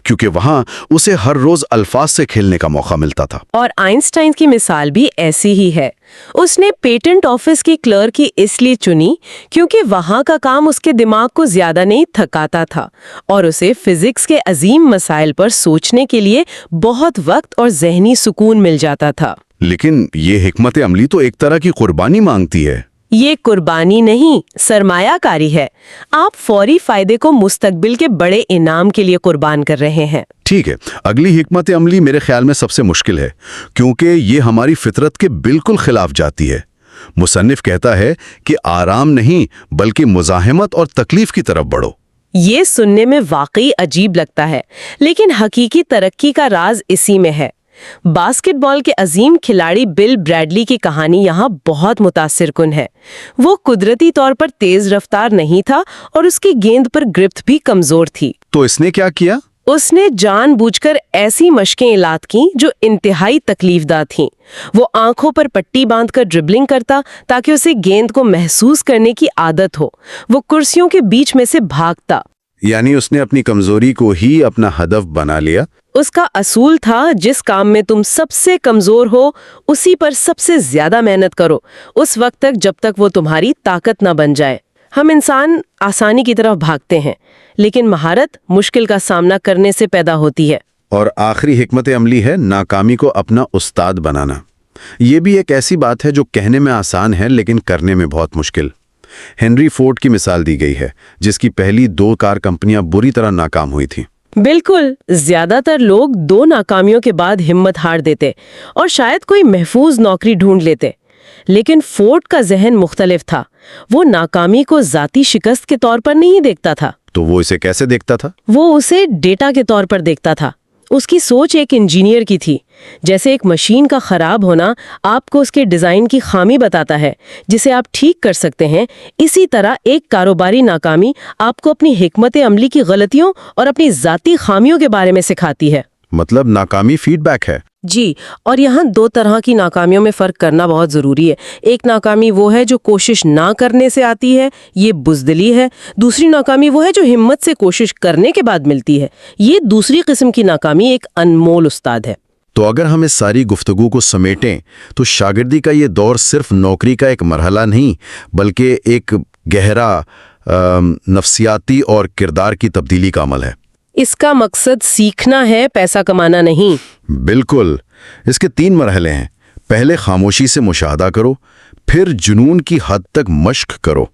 کیونکہ وہاں اسے ہر روز الفاظ سے کھیلنے کا موقع ملتا تھا۔ اور آئنسٹائن کی مثال بھی ایسی ہی ہے۔ اس نے پیٹنٹ آفس کی کلرک کی اس لیے چنی کیونکہ وہاں کا کام اس کے دماغ کو زیادہ نہیں تھکاتا تھا اور اسے فزکس کے عظیم مسائل پر سوچنے کے لیے بہت وقت اور ذہنی سکون مل جاتا تھا۔ لیکن یہ حکمت عملی تو ایک طرح کی قربانی مانگتی ہے۔ یہ قربانی نہیں، سرمایہ کاری ہے۔ آپ فوری فائدے کو مستقبل کے بڑے انعام کے لیے قربان کر رہے ہیں۔ ٹھیک ہے، اگلی حکمت عملی میرے خیال میں سب سے مشکل ہے، کیونکہ یہ ہماری فطرت کے بالکل خلاف جاتی ہے۔ مصنف کہتا ہے کہ آرام نہیں بلکہ مزاحمت اور تکلیف کی طرف بڑھو۔ یہ سننے میں واقعی عجیب لگتا ہے، لیکن حقیقی ترقی کا راز اسی میں ہے۔ باسکٹ بال کے عظیم کھلاڑی بل براڈلی کی کہانی یہاں بہت متاثر کن ہے۔ وہ قدرتی طور پر تیز رفتار نہیں تھا اور اس کی گیند پر گرفت بھی کمزور تھی۔ تو اس نے کیا کیا؟ اس نے جان بوجھ کر ایسی مشقیں ایجاد کیں جو انتہائی تکلیف دہ تھیں۔ وہ آنکھوں پر پٹی باندھ کر ڈربلنگ کرتا تاکہ اسے گیند کو محسوس کرنے کی عادت ہو۔ وہ کرسیوں کے بیچ میں سے بھاگتا۔ یعنی اس نے اپنی کمزوری کو ہی اپنا ہدف بنا لیا۔ اس کا اصول تھا، جس کام میں تم سب سے کمزور ہو اسی پر سب سے زیادہ محنت کرو، اس وقت تک جب تک وہ تمہاری طاقت نہ بن جائے۔ ہم انسان آسانی کی طرف بھاگتے ہیں، لیکن مہارت مشکل کا سامنا کرنے سے پیدا ہوتی ہے۔ اور آخری حکمت عملی ہے ناکامی کو اپنا استاد بنانا۔ یہ بھی ایک ایسی بات ہے جو کہنے میں آسان ہے لیکن کرنے میں بہت مشکل۔ ہنری فورڈ کی مثال دی گئی ہے، جس کی پہلی 2 کار کمپنیاں بری طرح ناکام ہوئی تھیں۔ بالکل، زیادہ تر لوگ 2 ناکامیوں کے بعد ہمت ہار دیتے اور شاید کوئی محفوظ نوکری ڈھونڈ لیتے، لیکن فورڈ کا ذہن مختلف تھا۔ وہ ناکامی کو ذاتی شکست کے طور پر نہیں دیکھتا تھا۔ تو وہ اسے کیسے دیکھتا تھا؟ وہ اسے ڈیٹا کے طور پر دیکھتا تھا۔ اس کی سوچ ایک انجینئر کی تھی۔ جیسے ایک مشین کا خراب ہونا آپ کو اس کے ڈیزائن کی خامی بتاتا ہے جسے آپ ٹھیک کر سکتے ہیں، اسی طرح ایک کاروباری ناکامی آپ کو اپنی حکمت عملی کی غلطیوں اور اپنی ذاتی خامیوں کے بارے میں سکھاتی ہے۔ مطلب ناکامی فیڈ بیک ہے۔ جی، اور یہاں 2 طرح کی ناکامیوں میں فرق کرنا بہت ضروری ہے۔ ایک ناکامی وہ ہے جو کوشش نہ کرنے سے آتی ہے، یہ بزدلی ہے۔ دوسری ناکامی وہ ہے جو ہمت سے کوشش کرنے کے بعد ملتی ہے، یہ دوسری قسم کی ناکامی ایک انمول استاد ہے۔ تو اگر ہم اس ساری گفتگو کو سمیٹیں تو شاگردی کا یہ دور صرف نوکری کا ایک مرحلہ نہیں بلکہ ایک گہرا نفسیاتی اور کردار کی تبدیلی کا عمل ہے۔ اس کا مقصد سیکھنا ہے، پیسہ کمانا نہیں۔ بالکل، اس کے 3 مرحلے ہیں۔ پہلے خاموشی سے مشاہدہ کرو، پھر جنون کی حد تک مشق کرو،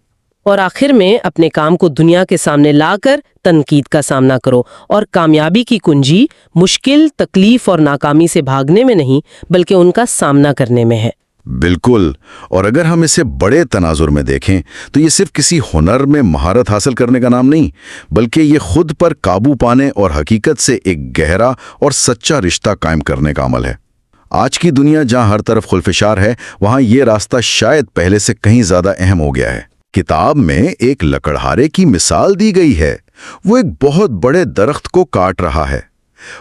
اور آخر میں اپنے کام کو دنیا کے سامنے لا کر تنقید کا سامنا کرو۔ اور کامیابی کی کنجی مشکل، تکلیف اور ناکامی سے بھاگنے میں نہیں بلکہ ان کا سامنا کرنے میں ہے۔ بالکل، اور اگر ہم اسے بڑے تناظر میں دیکھیں تو یہ صرف کسی ہنر میں مہارت حاصل کرنے کا نام نہیں بلکہ یہ خود پر قابو پانے اور حقیقت سے ایک گہرا اور سچا رشتہ قائم کرنے کا عمل ہے۔ آج کی دنیا جہاں ہر طرف خلفشار ہے، وہاں یہ راستہ شاید پہلے سے کہیں زیادہ اہم ہو گیا ہے۔ کتاب میں ایک لکڑہارے کی مثال دی گئی ہے۔ وہ ایک بہت بڑے درخت کو کاٹ رہا ہے۔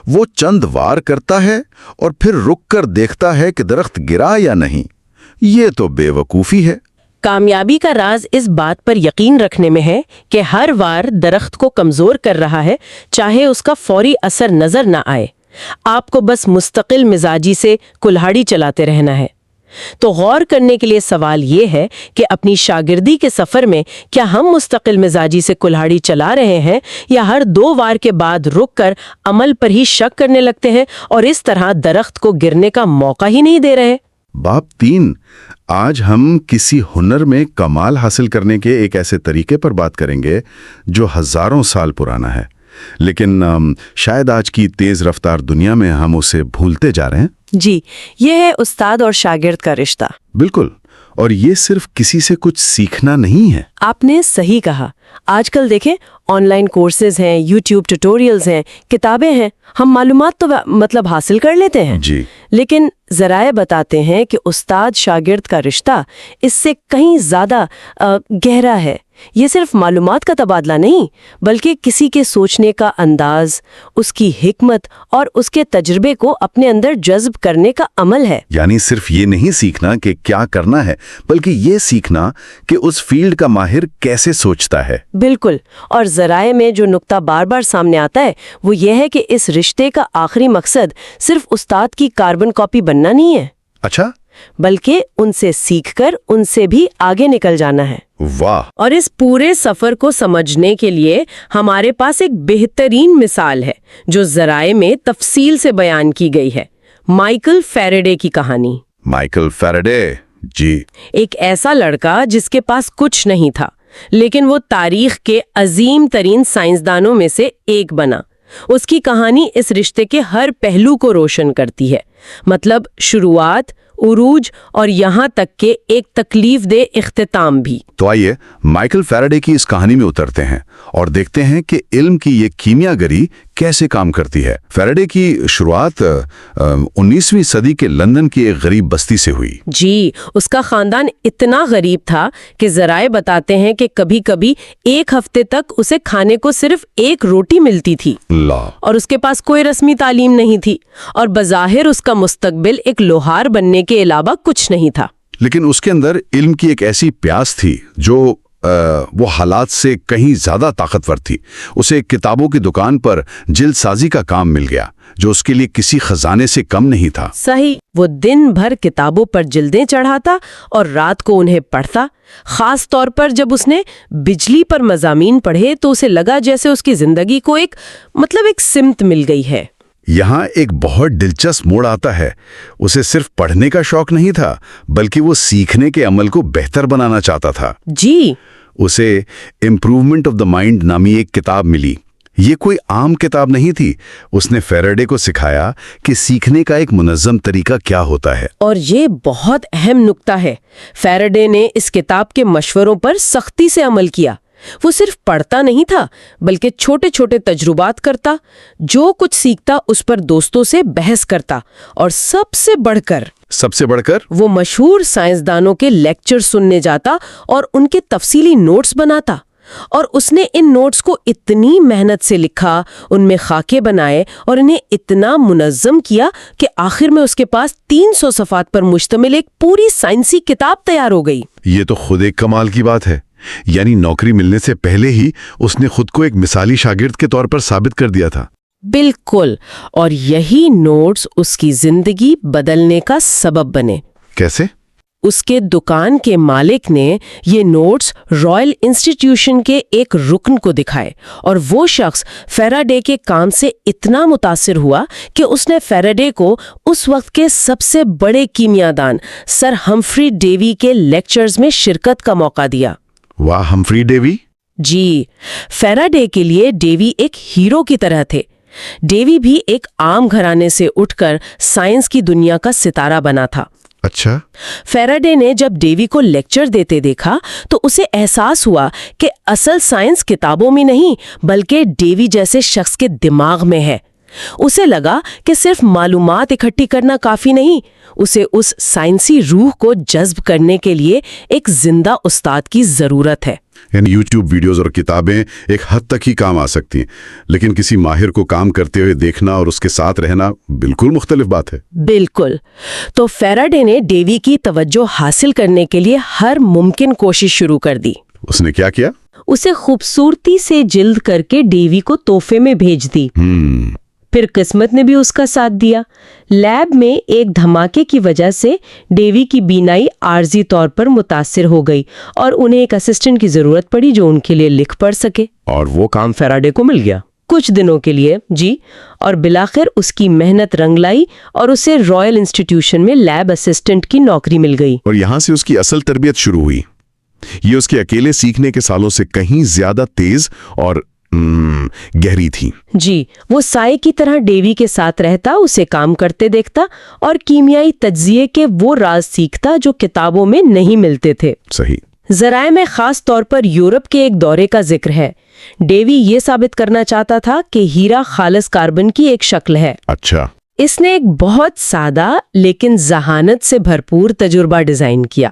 وہ چند وار کرتا ہے اور پھر رک کر دیکھتا ہے کہ درخت گرا یا نہیں۔ یہ تو بے وقوفی ہے۔ کامیابی کا راز اس بات پر یقین رکھنے میں ہے کہ ہر وار درخت کو کمزور کر رہا ہے، چاہے اس کا فوری اثر نظر نہ آئے۔ آپ کو بس مستقل مزاجی سے کلہاڑی چلاتے رہنا ہے۔ تو غور کرنے کے لیے سوال یہ ہے کہ اپنی شاگردی کے سفر میں کیا ہم مستقل مزاجی سے کلہاڑی چلا رہے ہیں، یا ہر 2 وار کے بعد رک کر عمل پر ہی شک کرنے لگتے ہیں اور اس طرح درخت کو گرنے کا موقع ہی نہیں دے رہے؟ باب 3، آج ہم کسی ہنر میں کمال حاصل کرنے کے ایک ایسے طریقے پر بات کریں گے جو ہزاروں سال پرانا ہے، لیکن شاید آج کی تیز رفتار دنیا میں ہم اسے بھولتے جا رہے ہیں۔ جی، یہ ہے استاد اور شاگرد کا رشتہ۔ بالکل، اور یہ صرف کسی سے کچھ سیکھنا نہیں ہے۔ آپ نے صحیح کہا۔ آج کل دیکھیں، آن لائن کورسز ہیں، یوٹیوب ٹیوٹوریلز ہیں، کتابیں ہیں، ہم معلومات تو حاصل کر لیتے ہیں، جی، لیکن ذرائع بتاتے ہیں کہ استاد شاگرد کا رشتہ اس سے کہیں زیادہ گہرا ہے۔ یہ صرف معلومات کا تبادلہ نہیں، بلکہ کسی کے سوچنے کا انداز، اس کی حکمت اور اس کے تجربے کو اپنے اندر جذب کرنے کا عمل ہے۔ یعنی صرف یہ نہیں سیکھنا کہ کیا کرنا ہے، بلکہ یہ سیکھنا کہ اس فیلڈ کا ماہر کیسے سوچتا ہے۔ بالکل، اور ذرائع میں جو نقطہ بار بار سامنے آتا ہے وہ یہ ہے کہ اس رشتے کا آخری مقصد صرف استاد کی کاربن کاپی بننا نہیں ہے، اچھا، بلکہ ان سے سیکھ کر ان سے بھی آگے نکل جانا ہے۔ واہ! اور اس پورے سفر کو سمجھنے کے لیے ہمارے پاس ایک بہترین مثال ہے جو ذرائع میں تفصیل سے بیان کی گئی ہے، مائیکل فیراڈے کی کہانی۔ مائیکل فیراڈے، جی، ایک ایسا لڑکا جس کے پاس کچھ نہیں تھا، لیکن وہ تاریخ کے عظیم ترین سائنسدانوں میں سے ایک بنا۔ اس کی کہانی اس رشتے کے ہر پہلو کو روشن کرتی ہے، مطلب شروعات، عروج اور یہاں تک کہ ایک تکلیف دہ اختتام بھی۔ تو آئیے مائیکل فیراڈے کی اس کہانی میں اترتے ہیں اور دیکھتے ہیں کہ علم کی یہ کیمیا گری کیسے کام کرتی ہے۔ فیراڈے کی شروعات 19ویں صدی کے لندن کی ایک غریب بستی سے ہوئی۔ جی، اس کا خاندان اتنا غریب تھا کہ ذرائع بتاتے ہیں کہ کبھی کبھی 1 ہفتے تک اسے کھانے کو صرف 1 روٹی ملتی تھی، اللہ! اور اس کے پاس کوئی رسمی تعلیم نہیں تھی، اور بظاہر اس کا مستقبل ایک لوہار بننے کے علاوہ کچھ نہیں تھا۔ لیکن اس کے اندر علم کی ایک ایسی پیاس تھی جو وہ حالات سے کہیں زیادہ طاقتور تھی۔ اسے کتابوں کی دکان پر جلد سازی کا کام مل گیا جو اس کے لیے کسی خزانے سے کم نہیں تھا۔ صحیح، وہ دن بھر کتابوں پر جلدیں چڑھاتا اور رات کو انہیں پڑھتا۔ خاص طور پر جب اس نے بجلی پر مضامین پڑھے تو اسے لگا جیسے اس کی زندگی کو ایک سمت مل گئی ہے۔ یہاں ایک بہت دلچسپ موڑ آتا ہے۔ اسے صرف پڑھنے کا شوق نہیں تھا، بلکہ وہ سیکھنے کے عمل کو بہتر بنانا چاہتا تھا۔ جی، اسے امپروومنٹ آف دا مائنڈ نامی ایک کتاب ملی۔ یہ کوئی عام کتاب نہیں تھی۔ اس نے فیراڈے کو سکھایا کہ سیکھنے کا ایک منظم طریقہ کیا ہوتا ہے۔ اور یہ بہت اہم نکتہ ہے، فیراڈے نے اس کتاب کے مشوروں پر سختی سے عمل کیا۔ وہ صرف پڑھتا نہیں تھا، بلکہ چھوٹے چھوٹے تجربات کرتا، جو کچھ سیکھتا اس پر دوستوں سے بحث کرتا، اور سب سے بڑھ کر وہ مشہور سائنسدانوں کے لیکچر سننے جاتا اور ان کے تفصیلی نوٹس بناتا۔ اور اس نے ان نوٹس کو اتنی محنت سے لکھا، ان میں خاکے بنائے اور انہیں اتنا منظم کیا کہ آخر میں اس کے پاس 300 صفحات پر مشتمل ایک پوری سائنسی کتاب تیار ہو گئی۔ یہ تو خود ایک کمال کی بات ہے۔ یعنی نوکری ملنے سے پہلے ہی اس نے خود کو ایک مثالی شاگرد کے طور پر ثابت کر دیا تھا۔ بالکل، اور یہی نوٹس اس کی زندگی بدلنے کا سبب بنے۔ کیسے؟ اس کے دکان کے مالک نے یہ نوٹس رائل انسٹیٹیوشن کے ایک رکن کو دکھائے، اور وہ شخص فیراڈے کے کام سے اتنا متاثر ہوا کہ اس نے فیراڈے کو اس وقت کے سب سے بڑے کیمیا دان سر ہمفری ڈیوی کے لیکچرز میں شرکت کا موقع دیا۔ واہ، ہمفری ڈیوی! جی، فیراڈے کے لیے ڈیوی ایک ہیرو کی طرح تھے۔ ڈیوی بھی ایک عام گھرانے سے اٹھ کر سائنس کی دنیا کا ستارہ بنا تھا۔ اچھا، فیراڈے نے جب ڈیوی کو لیکچر دیتے دیکھا تو اسے احساس ہوا کہ اصل سائنس کتابوں میں نہیں بلکہ ڈیوی جیسے شخص کے دماغ میں ہے۔ اسے لگا کہ صرف معلومات اکٹھی کرنا کافی نہیں، اسے اس سائنسی روح کو جذب کرنے کے لیے ایک زندہ استاد کی ضرورت ہے۔ یعنی یوٹیوب ویڈیوز اور کتابیں ایک حد تک ہی کام آ سکتی ہیں، لیکن کسی ماہر کو کام کرتے ہوئے دیکھنا اور اس کے ساتھ رہنا بالکل مختلف بات ہے۔ بالکل۔ تو فیراڈے نے ڈیوی کی توجہ حاصل کرنے کے لیے ہر ممکن کوشش شروع کر دی۔ اس نے کیا کیا؟ اسے خوبصورتی سے جلد کر کے ڈیوی کو تحفے میں بھیج دی۔ پھر قسمت نے بھی اس کا ساتھ دیا۔ لیب میں ایک دھماکے کی وجہ سے ڈیوی کی بینائی عارضی طور پر متاثر ہو گئی اور انہیں ایک اسسٹنٹ کی ضرورت پڑی جو ان کے لیے لکھ پڑھ سکے، اور وہ کام فیراڈے کو مل گیا۔ کچھ دنوں کے لیے جی، اور بالآخر اس کی محنت رنگ لائی اور اسے رائل انسٹیٹیوشن میں لیب اسسٹنٹ کی نوکری مل گئی۔ اور یہاں سے اس کی اصل تربیت شروع ہوئی۔ یہ اس کے اکیلے سیکھنے کے سالوں سے کہیں زیادہ تیز اور گہری تھی۔ جی، وہ سائے کی طرح ڈیوی کے ساتھ رہتا، اسے کام کرتے دیکھتا اور کیمیائی تجزیے کے وہ راز سیکھتا جو کتابوں میں نہیں ملتے تھے۔ صحیح۔ ذرائع میں خاص طور پر یورپ کے ایک دورے کا ذکر ہے۔ ڈیوی یہ ثابت کرنا چاہتا تھا کہ ہیرا خالص کاربن کی ایک شکل ہے۔ اچھا۔ اس نے ایک بہت سادہ لیکن ذہانت سے بھرپور تجربہ ڈیزائن کیا۔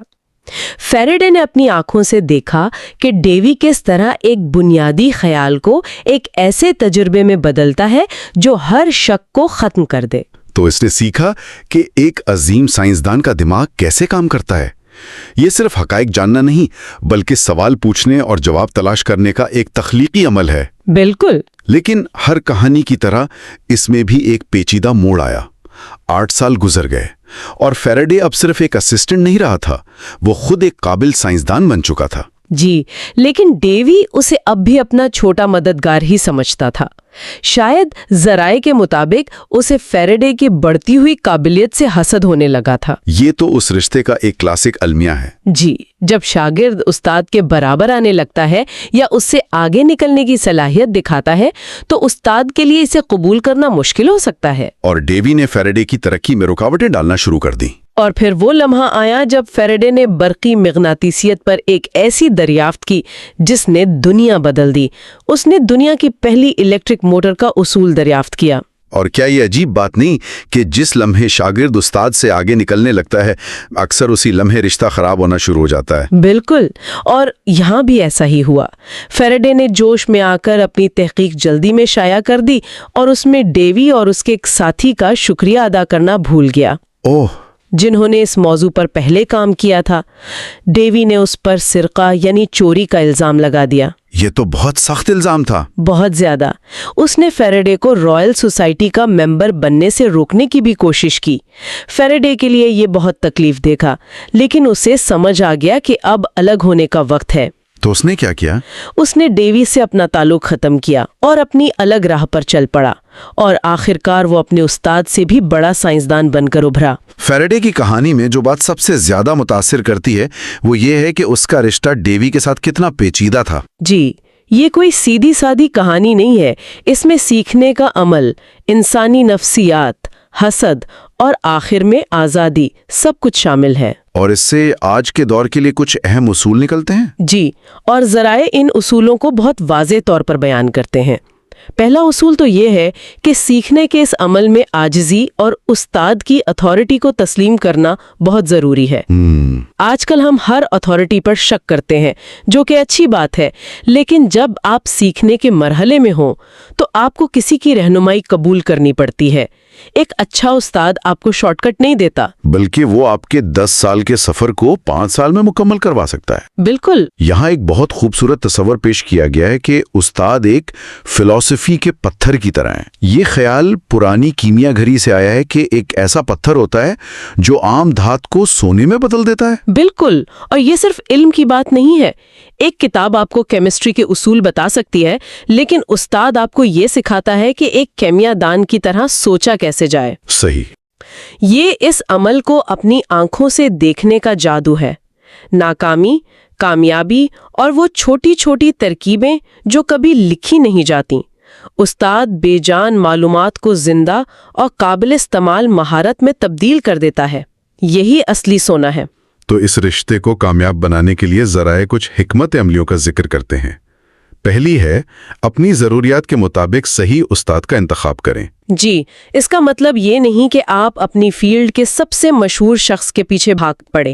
فیراڈے نے اپنی آنکھوں سے دیکھا کہ ڈیوی کس طرح ایک بنیادی خیال کو ایک ایسے تجربے میں بدلتا ہے جو ہر شک کو ختم کر دے۔ تو اس نے سیکھا کہ ایک عظیم سائنسدان کا دماغ کیسے کام کرتا ہے۔ یہ صرف حقائق جاننا نہیں، بلکہ سوال پوچھنے اور جواب تلاش کرنے کا ایک تخلیقی عمل ہے۔ بالکل۔ لیکن ہر کہانی کی طرح اس میں بھی ایک پیچیدہ موڑ آیا۔ 8 سال گزر گئے اور فیراڈے اب صرف ایک اسسٹنٹ نہیں رہا تھا، وہ خود ایک قابل سائنسدان بن چکا تھا۔ جی، لیکن ڈیوی اسے اب بھی اپنا چھوٹا مددگار ہی سمجھتا تھا۔ شاید ذرائع کے مطابق اسے فیراڈے کی بڑھتی ہوئی قابلیت سے حسد ہونے لگا تھا۔ یہ تو اس رشتے کا ایک کلاسک المیہ ہے۔ جی، جب شاگرد استاد کے برابر آنے لگتا ہے یا اس سے آگے نکلنے کی صلاحیت دکھاتا ہے تو استاد کے لیے اسے قبول کرنا مشکل ہو سکتا ہے۔ اور ڈیوی نے فیراڈے کی ترقی میں رکاوٹیں ڈالنا شروع کر دی۔ اور پھر وہ لمحہ آیا جب فیراڈے نے برقی مغناطیسیت پر ایک ایسی دریافت کی جس نے دنیا بدل دی۔ اس نے دنیا کی پہلی الیکٹرک موٹر کا اصول دریافت کیا۔ اور کیا یہ عجیب بات نہیں کہ جس لمحے شاگرد استاد سے آگے نکلنے لگتا ہے، اکثر اسی لمحے رشتہ خراب ہونا شروع ہو جاتا ہے۔ بالکل، اور یہاں بھی ایسا ہی ہوا۔ فیراڈے نے جوش میں آ کر اپنی تحقیق جلدی میں شائع کر دی اور اس میں ڈیوی اور اس کے ایک ساتھی کا شکریہ ادا کرنا بھول گیا، جنہوں نے اس موضوع پر پہلے کام کیا تھا۔ ڈیوی نے اس پر سرقہ یعنی چوری کا الزام لگا دیا۔ یہ تو بہت سخت الزام تھا۔ بہت زیادہ۔ اس نے فیراڈے کو رائل سوسائٹی کا ممبر بننے سے روکنے کی بھی کوشش کی۔ فیراڈے کے لیے یہ بہت تکلیف دہ تھا، لیکن اسے سمجھ آ گیا کہ اب الگ ہونے کا وقت ہے۔ تو اس نے کیا کیا؟ اس نے ڈیوی سے اپنا تعلق ختم کیا اور اپنی الگ راہ پر چل پڑا، اور آخرکار وہ اپنے استاد سے بھی بڑا سائنسدان بن کر ابھرا۔ فیراڈے کی کہانی میں جو بات سب سے زیادہ متاثر کرتی ہے وہ یہ ہے کہ اس کا رشتہ ڈیوی کے ساتھ کتنا پیچیدہ تھا۔ جی، یہ کوئی سیدھی سادھی کہانی نہیں ہے۔ اس میں سیکھنے کا عمل، انسانی نفسیات، حسد اور آخر میں آزادی سب کچھ شامل ہے۔ اور اس سے آج کے دور کے لیے کچھ اہم اصول نکلتے ہیں۔ جی، اور ذرائع ان اصولوں کو بہت واضح طور پر بیان کرتے ہیں۔ پہلا اصول تو یہ ہے کہ سیکھنے کے اس عمل میں عاجزی اور استاد کی اتھارٹی کو تسلیم کرنا بہت ضروری ہے۔ آج کل ہم ہر اتھارٹی پر شک کرتے ہیں، جو کہ اچھی بات ہے، لیکن جب آپ سیکھنے کے مرحلے میں ہوں تو آپ کو کسی کی رہنمائی قبول کرنی پڑتی ہے۔ ایک اچھا استاد آپ کو شارٹ کٹ نہیں دیتا، بلکہ وہ آپ کے 10 سال کے سفر کو 5 سال میں مکمل کروا سکتا ہے۔ بالکل۔ یہاں ایک بہت خوبصورت تصور پیش کیا گیا ہے کہ استاد ایک فلسفی کے پتھر کی طرح ہے۔ یہ خیال پرانی کیمیا گھری سے آیا ہے کہ ایک ایسا پتھر ہوتا ہے جو عام دھات کو سونے میں بدل دیتا ہے۔ بالکل، اور یہ صرف علم کی بات نہیں ہے۔ ایک کتاب آپ کو کیمسٹری کے اصول بتا سکتی ہے، لیکن استاد آپ کو یہ سکھاتا ہے کہ ایک کیمیا دان کی طرح سوچا کیسے جائے۔ صحیح۔ یہ اس عمل کو اپنی آنکھوں سے دیکھنے کا جادو ہے۔ ناکامی، کامیابی اور وہ چھوٹی چھوٹی ترکیبیں جو کبھی لکھی نہیں جاتی۔ استاد بے جان معلومات کو زندہ اور قابل استعمال مہارت میں تبدیل کر دیتا ہے۔ یہی اصلی سونا ہے۔ تو اس رشتے کو کامیاب بنانے کے لیے ذرائع کچھ حکمت عملیوں کا ذکر کرتے ہیں۔ پہلی ہے اپنی ضروریات کے مطابق صحیح استاد کا انتخاب کریں۔ جی، اس کا مطلب یہ نہیں کہ آپ اپنی فیلڈ کے سب سے مشہور شخص کے پیچھے بھاگ پڑے۔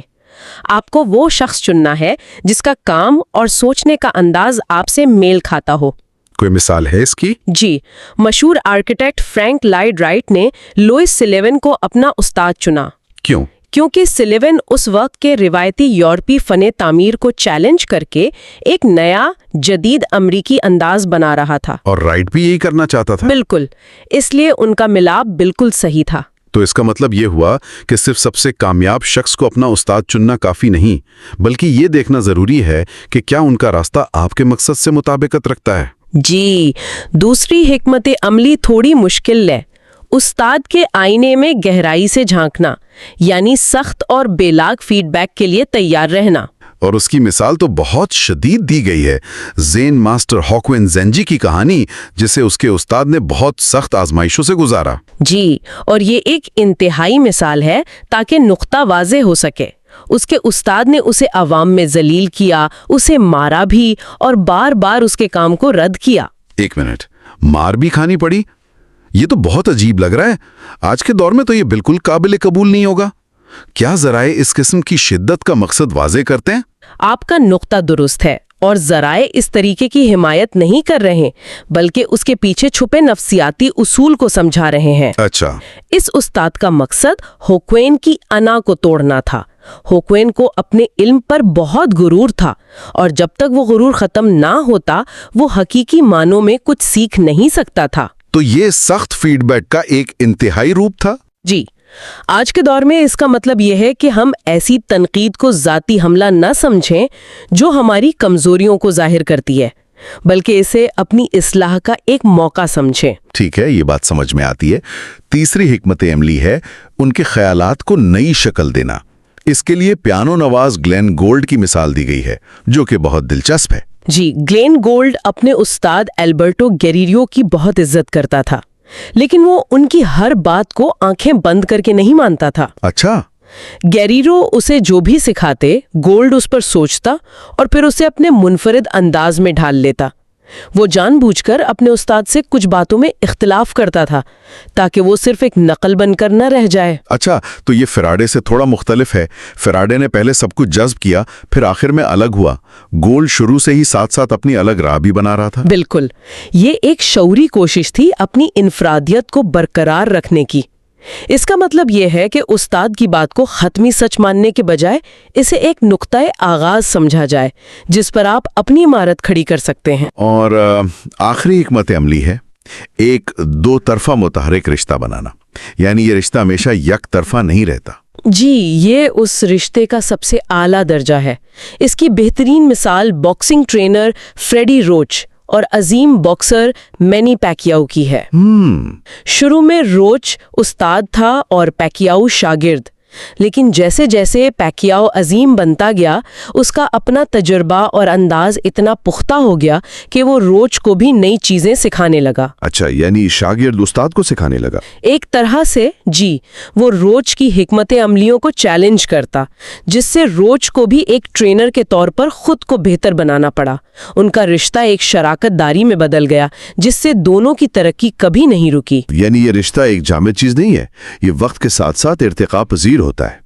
آپ کو وہ شخص چننا ہے جس کا کام اور سوچنے کا انداز آپ سے میل کھاتا ہو۔ کوئی مثال ہے اس کی؟ جی، مشہور آرکیٹیکٹ فرینک لائڈ رائٹ نے لوئس سلیون کو اپنا استاد چنا۔ کیوں؟ کیونکہ سلیون اس وقت کے روایتی یورپی فن تعمیر کو چیلنج کر کے ایک نیا جدید امریکی انداز بنا رہا تھا۔ اور رائٹ بھی یہی کرنا چاہتا تھا؟ بالکل، اس لیے ان کا ملاپ بالکل صحیح تھا۔ تو اس کا مطلب یہ ہوا کہ صرف سب سے کامیاب شخص کو اپنا استاد چننا کافی نہیں، بلکہ یہ دیکھنا ضروری ہے کہ کیا ان کا راستہ آپ کے مقصد سے مطابقت رکھتا ہے۔ جی، دوسری حکمت عملی تھوڑی مشکل ہے۔ استاد کے آئینے میں گہرائی سے جھانکنا، یعنی سخت اور بے لاگ فیڈ بیک کے لیے تیار رہنا۔ اور اس کی مثال تو بہت شدید دی گئی ہے، زین ماسٹر ہاکوین زینجی کی کہانی، جسے اس کے استاد نے بہت سخت آزمائشوں سے گزارا۔ جی، اور یہ ایک انتہائی مثال ہے تاکہ نقطہ واضح ہو سکے۔ اس کے استاد نے اسے عوام میں ذلیل کیا، اسے مارا بھی اور بار بار اس کے کام کو رد کیا۔ ایک منٹ، مار بھی کھانی پڑی؟ یہ تو بہت عجیب لگ رہا ہے۔ آج کے دور میں تو یہ بالکل قابل قبول نہیں ہوگا۔ کیا ذرائع اس قسم کی شدت کا مقصد واضح کرتے ہیں؟ آپ کا نقطہ درست ہے، اور ذرائع اس طریقے کی حمایت نہیں کر رہے، بلکہ اس کے پیچھے چھپے نفسیاتی اصول کو سمجھا رہے ہیں۔ اچھا، اس استاد کا مقصد ہوکوین کی انا کو توڑنا تھا۔ ہوکوین کو اپنے علم پر بہت غرور تھا، اور جب تک وہ غرور ختم نہ ہوتا وہ حقیقی معنوں میں کچھ سیکھ نہیں سکتا تھا۔ تو یہ سخت فیڈ بیک کا ایک انتہائی روپ تھا؟ جی، آج کے دور میں اس کا مطلب یہ ہے کہ ہم ایسی تنقید کو ذاتی حملہ نہ سمجھیں جو ہماری کمزوریوں کو ظاہر کرتی ہے، بلکہ اسے اپنی اصلاح کا ایک موقع سمجھیں۔ ٹھیک ہے، یہ بات سمجھ میں آتی ہے۔ تیسری حکمت عملی ہے ان کے خیالات کو نئی شکل دینا۔ اس کے لیے پیانو نواز گلین گولڈ کی مثال دی گئی ہے، جو کہ بہت دلچسپ ہے۔ جی، گلین گولڈ اپنے استاد البرٹو گیریریو کی بہت عزت کرتا تھا، لیکن وہ ان کی ہر بات کو آنکھیں بند کر کے نہیں مانتا تھا۔ اچھا، گیریرو اسے جو بھی سکھاتے، گولڈ اس پر سوچتا اور پھر اسے اپنے منفرد انداز میں ڈھال لیتا۔ وہ جان بوجھ کر اپنے استاد سے کچھ باتوں میں اختلاف کرتا تھا تاکہ وہ صرف ایک نقل بن کر نہ رہ جائے۔ اچھا، تو یہ فیراڈے سے تھوڑا مختلف ہے۔ فیراڈے نے پہلے سب کچھ جذب کیا، پھر آخر میں الگ ہوا۔ گولڈ شروع سے ہی ساتھ ساتھ اپنی الگ راہ بھی بنا رہا تھا۔ بالکل، یہ ایک شعوری کوشش تھی اپنی انفرادیت کو برقرار رکھنے کی۔ اس کا مطلب یہ ہے کہ استاد کی بات کو حتمی سچ ماننے کے بجائے اسے ایک نقطۂ آغاز سمجھا جائے جس پر آپ اپنی عمارت کھڑی کر سکتے ہیں۔ اور آخری حکمت عملی ہے ایک دو طرفہ متحرک رشتہ بنانا، یعنی یہ رشتہ ہمیشہ یک طرفہ نہیں رہتا۔ جی، یہ اس رشتے کا سب سے اعلیٰ درجہ ہے۔ اس کی بہترین مثال باکسنگ ٹرینر فریڈی روچ اور عظیم باکسر مینی پیکیاؤ کی ہے۔ شروع میں روچ استاد تھا اور پیکیاؤ شاگرد، لیکن جیسے جیسے پیکیاؤ عظیم بنتا گیا اس کا اپنا تجربہ اور انداز اتنا پختہ ہو گیا کہ وہ روچ کو بھی نئی چیزیں سکھانے لگا۔ اچھا، یعنی شاگرد استاد کو سکھانے لگا۔ ایک طرح سے جی، وہ روچ کی حکمت عملیوں کو چیلنج کرتا، جس سے روچ کو بھی ایک ٹرینر کے طور پر خود کو بہتر بنانا پڑا۔ ان کا رشتہ ایک شراکت داری میں بدل گیا جس سے دونوں کی ترقی کبھی نہیں رکی۔ یعنی یہ رشتہ ایک جامد چیز نہیں ہے، یہ وقت کے ساتھ ساتھ ارتقاء پذیر ہوتا ہے۔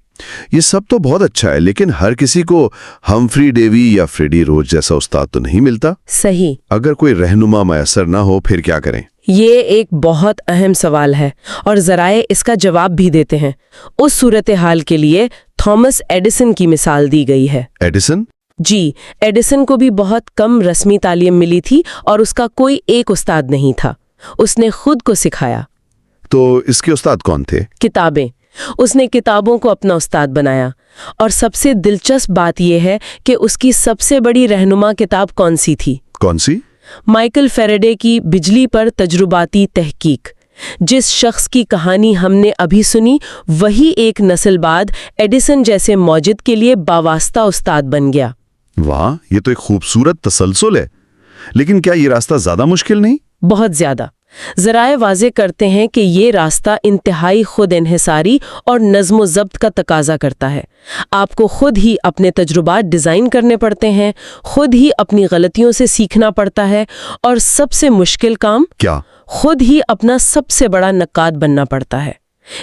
یہ سب تو بہت اچھا ہے، لیکن ہر کسی کو ہمفری ڈیوی یا فریڈی روچ جیسا استاد تو نہیں ملتا۔ صحیح۔ اگر کوئی رہنما میسر نہ ہو پھر کیا کریں؟ یہ ایک بہت اہم سوال ہے اور ذرائع اس کا جواب بھی دیتے ہیں۔ اس صورتحال کے لیے تھامس ایڈیسن کی مثال دی گئی ہے۔ ایڈیسن؟ جی، ایڈیسن کو بھی بہت کم رسمی تعلیم ملی تھی اور اس کا کوئی ایک استاد نہیں تھا۔ اس نے خود کو سکھایا۔ تو اس کے استاد کون تھے؟ کتابیں۔ اس نے کتابوں کو اپنا استاد بنایا، اور سب سے دلچسپ بات یہ ہے کہ اس کی سب سے بڑی رہنما کتاب کون سی تھی؟ کون سی؟ مائیکل فیریڈے کی بجلی پر تجرباتی تحقیق۔ جس شخص کی کہانی ہم نے ابھی سنی وہی ایک نسل بعد ایڈیسن جیسے موجد کے لیے باواسطہ استاد بن گیا۔ واہ، یہ تو ایک خوبصورت تسلسل ہے، لیکن کیا یہ راستہ زیادہ مشکل نہیں؟ بہت زیادہ۔ ذرائع واضح کرتے ہیں کہ یہ راستہ انتہائی خود انحصاری اور نظم و ضبط کا تقاضا کرتا ہے۔ آپ کو خود ہی اپنے تجربات ڈیزائن کرنے پڑتے ہیں، خود ہی اپنی غلطیوں سے سیکھنا پڑتا ہے، اور سب سے مشکل کام کیا؟ خود ہی اپنا سب سے بڑا نقاد بننا پڑتا ہے۔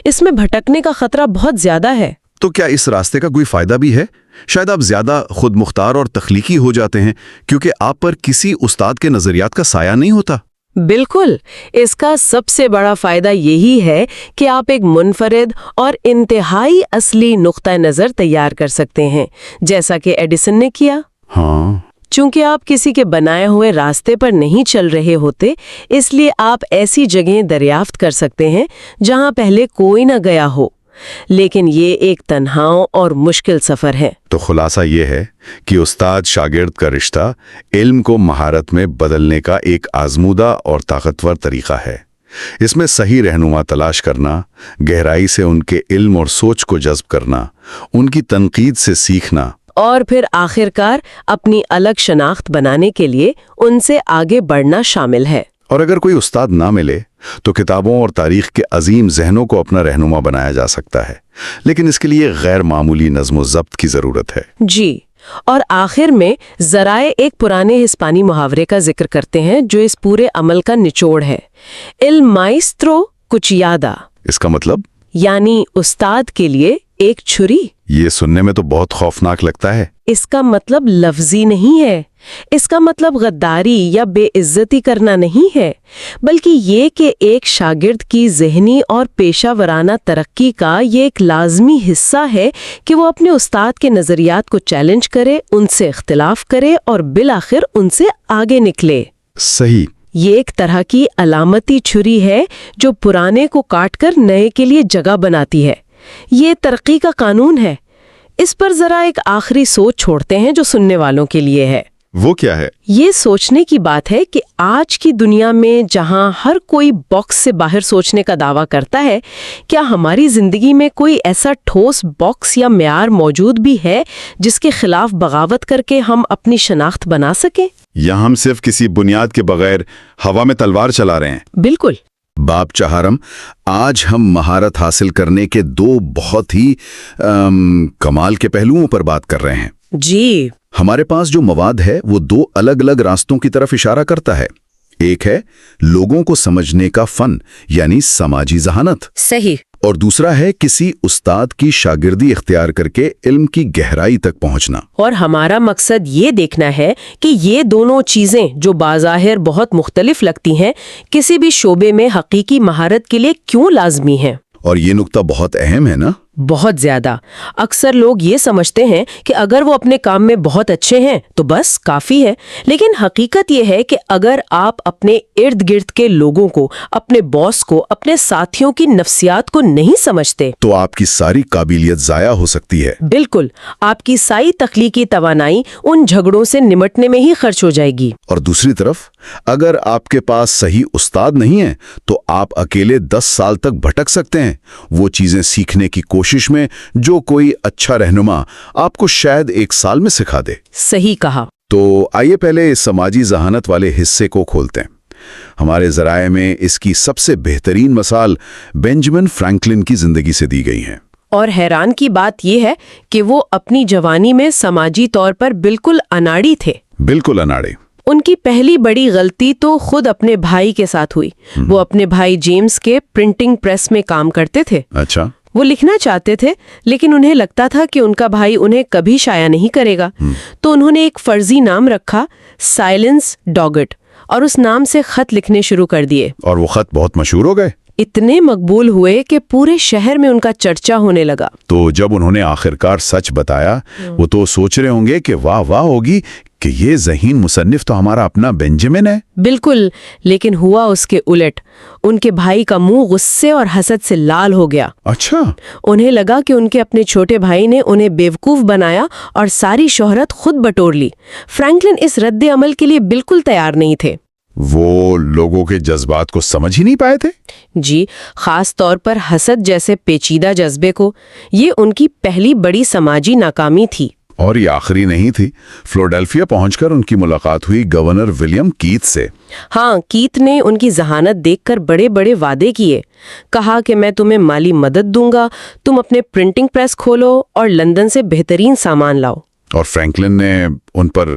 اس میں بھٹکنے کا خطرہ بہت زیادہ ہے۔ تو کیا اس راستے کا کوئی فائدہ بھی ہے؟ شاید آپ زیادہ خود مختار اور تخلیقی ہو جاتے ہیں کیونکہ آپ پر کسی استاد کے نظریات کا سایہ نہیں ہوتا۔ بالکل، اس کا سب سے بڑا فائدہ یہی ہے کہ آپ ایک منفرد اور انتہائی اصلی نقطہ نظر تیار کر سکتے ہیں، جیسا کہ ایڈیسن نے کیا۔ ہاں، چونکہ آپ کسی کے بنائے ہوئے راستے پر نہیں چل رہے ہوتے، اس لیے آپ ایسی جگہیں دریافت کر سکتے ہیں جہاں پہلے کوئی نہ گیا ہو، لیکن یہ ایک تنہا اور مشکل سفر ہے۔ تو خلاصہ یہ ہے کہ استاد شاگرد کا رشتہ علم کو مہارت میں بدلنے کا ایک آزمودہ اور طاقتور طریقہ ہے۔ اس میں صحیح رہنما تلاش کرنا، گہرائی سے ان کے علم اور سوچ کو جذب کرنا، ان کی تنقید سے سیکھنا، اور پھر آخرکار اپنی الگ شناخت بنانے کے لیے ان سے آگے بڑھنا شامل ہے۔ اور اگر کوئی استاد نہ ملے تو کتابوں اور تاریخ کے عظیم ذہنوں کو اپنا رہنما بنایا جا سکتا ہے، لیکن اس کے لیے غیر معمولی نظم و ضبط کی ضرورت ہے۔ جی، اور آخر میں ذرائع ایک پرانے ہسپانی محاورے کا ذکر کرتے ہیں جو اس پورے عمل کا نچوڑ ہے۔ El maestro cuchillada، اس کا مطلب؟ یعنی استاد کے لیے ایک چھری۔ یہ سننے میں تو بہت خوفناک لگتا ہے۔ اس کا مطلب لفظی نہیں ہے، اس کا مطلب غداری یا بے عزتی کرنا نہیں ہے، بلکہ یہ کہ ایک شاگرد کی ذہنی اور پیشہ ورانہ ترقی کا یہ ایک لازمی حصہ ہے کہ وہ اپنے استاد کے نظریات کو چیلنج کرے، ان سے اختلاف کرے اور بالآخر ان سے آگے نکلے۔ صحیح۔ یہ ایک طرح کی علامتی چھری ہے جو پرانے کو کاٹ کر نئے کے لیے جگہ بناتی ہے۔ یہ ترقی کا قانون ہے۔ اس پر ذرا ایک آخری سوچ چھوڑتے ہیں جو سننے والوں کے لیے ہے۔ وہ کیا ہے؟ یہ سوچنے کی بات ہے کہ آج کی دنیا میں جہاں ہر کوئی باکس سے باہر سوچنے کا دعویٰ کرتا ہے، کیا ہماری زندگی میں کوئی ایسا ٹھوس باکس یا معیار موجود بھی ہے جس کے خلاف بغاوت کر کے ہم اپنی شناخت بنا سکیں؟ یا ہم صرف کسی بنیاد کے بغیر ہوا میں تلوار چلا رہے ہیں؟ بالکل۔ باب چہارم، آج ہم مہارت حاصل کرنے کے دو بہت ہی کمال کے پہلوؤں پر بات کر رہے ہیں۔ جی، ہمارے پاس جو مواد ہے وہ دو الگ الگ راستوں کی طرف اشارہ کرتا ہے۔ ایک ہے لوگوں کو سمجھنے کا فن، یعنی سماجی ذہانت، صحیح، اور دوسرا ہے کسی استاد کی شاگردی اختیار کر کے علم کی گہرائی تک پہنچنا۔ اور ہمارا مقصد یہ دیکھنا ہے کہ یہ دونوں چیزیں جو بظاہر بہت مختلف لگتی ہیں، کسی بھی شعبے میں حقیقی مہارت کے لیے کیوں لازمی ہیں۔ اور یہ نقطہ بہت اہم ہے نا؟ بہت زیادہ۔ اکثر لوگ یہ سمجھتے ہیں کہ اگر وہ اپنے کام میں بہت اچھے ہیں تو بس کافی ہے، لیکن حقیقت یہ ہے کہ اگر آپ اپنے ارد گرد کے لوگوں کو، اپنے باس کو، اپنے ساتھیوں کی نفسیات کو نہیں سمجھتے تو آپ کی ساری قابلیت ضائع ہو سکتی ہے۔ بالکل، آپ کی ساری تخلیقی توانائی ان جھگڑوں سے نمٹنے میں ہی خرچ ہو جائے گی۔ اور دوسری طرف اگر آپ کے پاس صحیح استاد نہیں ہے تو آپ اکیلے 10 سال تک بھٹک سکتے ہیں وہ چیزیں سیکھنے کی کوشش میں جو کوئی اچھا رہنما آپ کو شاید 1 سال میں سکھا دے۔ صحیح کہا۔ تو آئیے پہلے اس سماجی ذہانت والے حصے کو کھولتے ہیں۔ ہمارے ذرائع میں اس کی سب سے بہترین مثال بینجامن فرینکلن کی زندگی سے دی گئی ہیں۔ اور حیران کی بات یہ ہے کہ وہ اپنی جوانی میں سماجی طور پر بالکل اناڑی تھے۔ بالکل اناڑے۔ ان کی پہلی بڑی غلطی تو خود اپنے بھائی کے ساتھ ہوئی۔ وہ اپنے بھائی جیمز کے پرنٹنگ پریس میں کام کرتے تھے۔ اچھا۔ وہ لکھنا چاہتے تھے لیکن انہیں لگتا تھا کہ ان کا بھائی انہیں کبھی شائع نہیں کرے گا، تو انہوں نے ایک فرضی نام رکھا، سائلنس ڈاگٹ، اور اس نام سے خط لکھنے شروع کر دیے۔ اور وہ خط بہت مشہور ہو گئے، اتنے مقبول ہوئے کہ پورے شہر میں ان کا چرچا ہونے لگا۔ تو جب انہوں نے آخرکار سچ بتایا وہ تو سوچ رہے ہوں گے کہ واہ واہ ہوگی کہ یہ ذہین مصنف تو ہمارا اپنا بینجامن ہے۔ بالکل، لیکن ہوا اس کے الٹ۔ ان کے بھائی کا منہ غصے اور حسد سے لال ہو گیا۔ اچھا۔ انہیں لگا کہ ان کے اپنے چھوٹے بھائی نے انہیں بیوقوف بنایا اور ساری شہرت خود بٹور لی۔ فرینکلن اس رد عمل کے لیے بالکل تیار نہیں تھے۔ وہ لوگوں کے جذبات کو سمجھ ہی نہیں پائے تھے؟ جی، خاص طور پر حسد جیسے پیچیدہ جذبے کو۔ یہ ان کی پہلی بڑی سماجی ناکامی تھی۔ اور یہ آخری نہیں تھی۔ فلوڈیلفیا پہنچ کر ان کی ملاقات ہوئی گورنر ولیم کیت سے۔ ہاں، کیت نے ان کی ذہانت دیکھ کر بڑے بڑے وعدے کیے۔ کہا کہ میں تمہیں مالی مدد دوں گا، تم اپنے پرنٹنگ پریس کھولو اور لندن سے بہترین سامان لاؤ۔ اور فرینکلن نے ان پر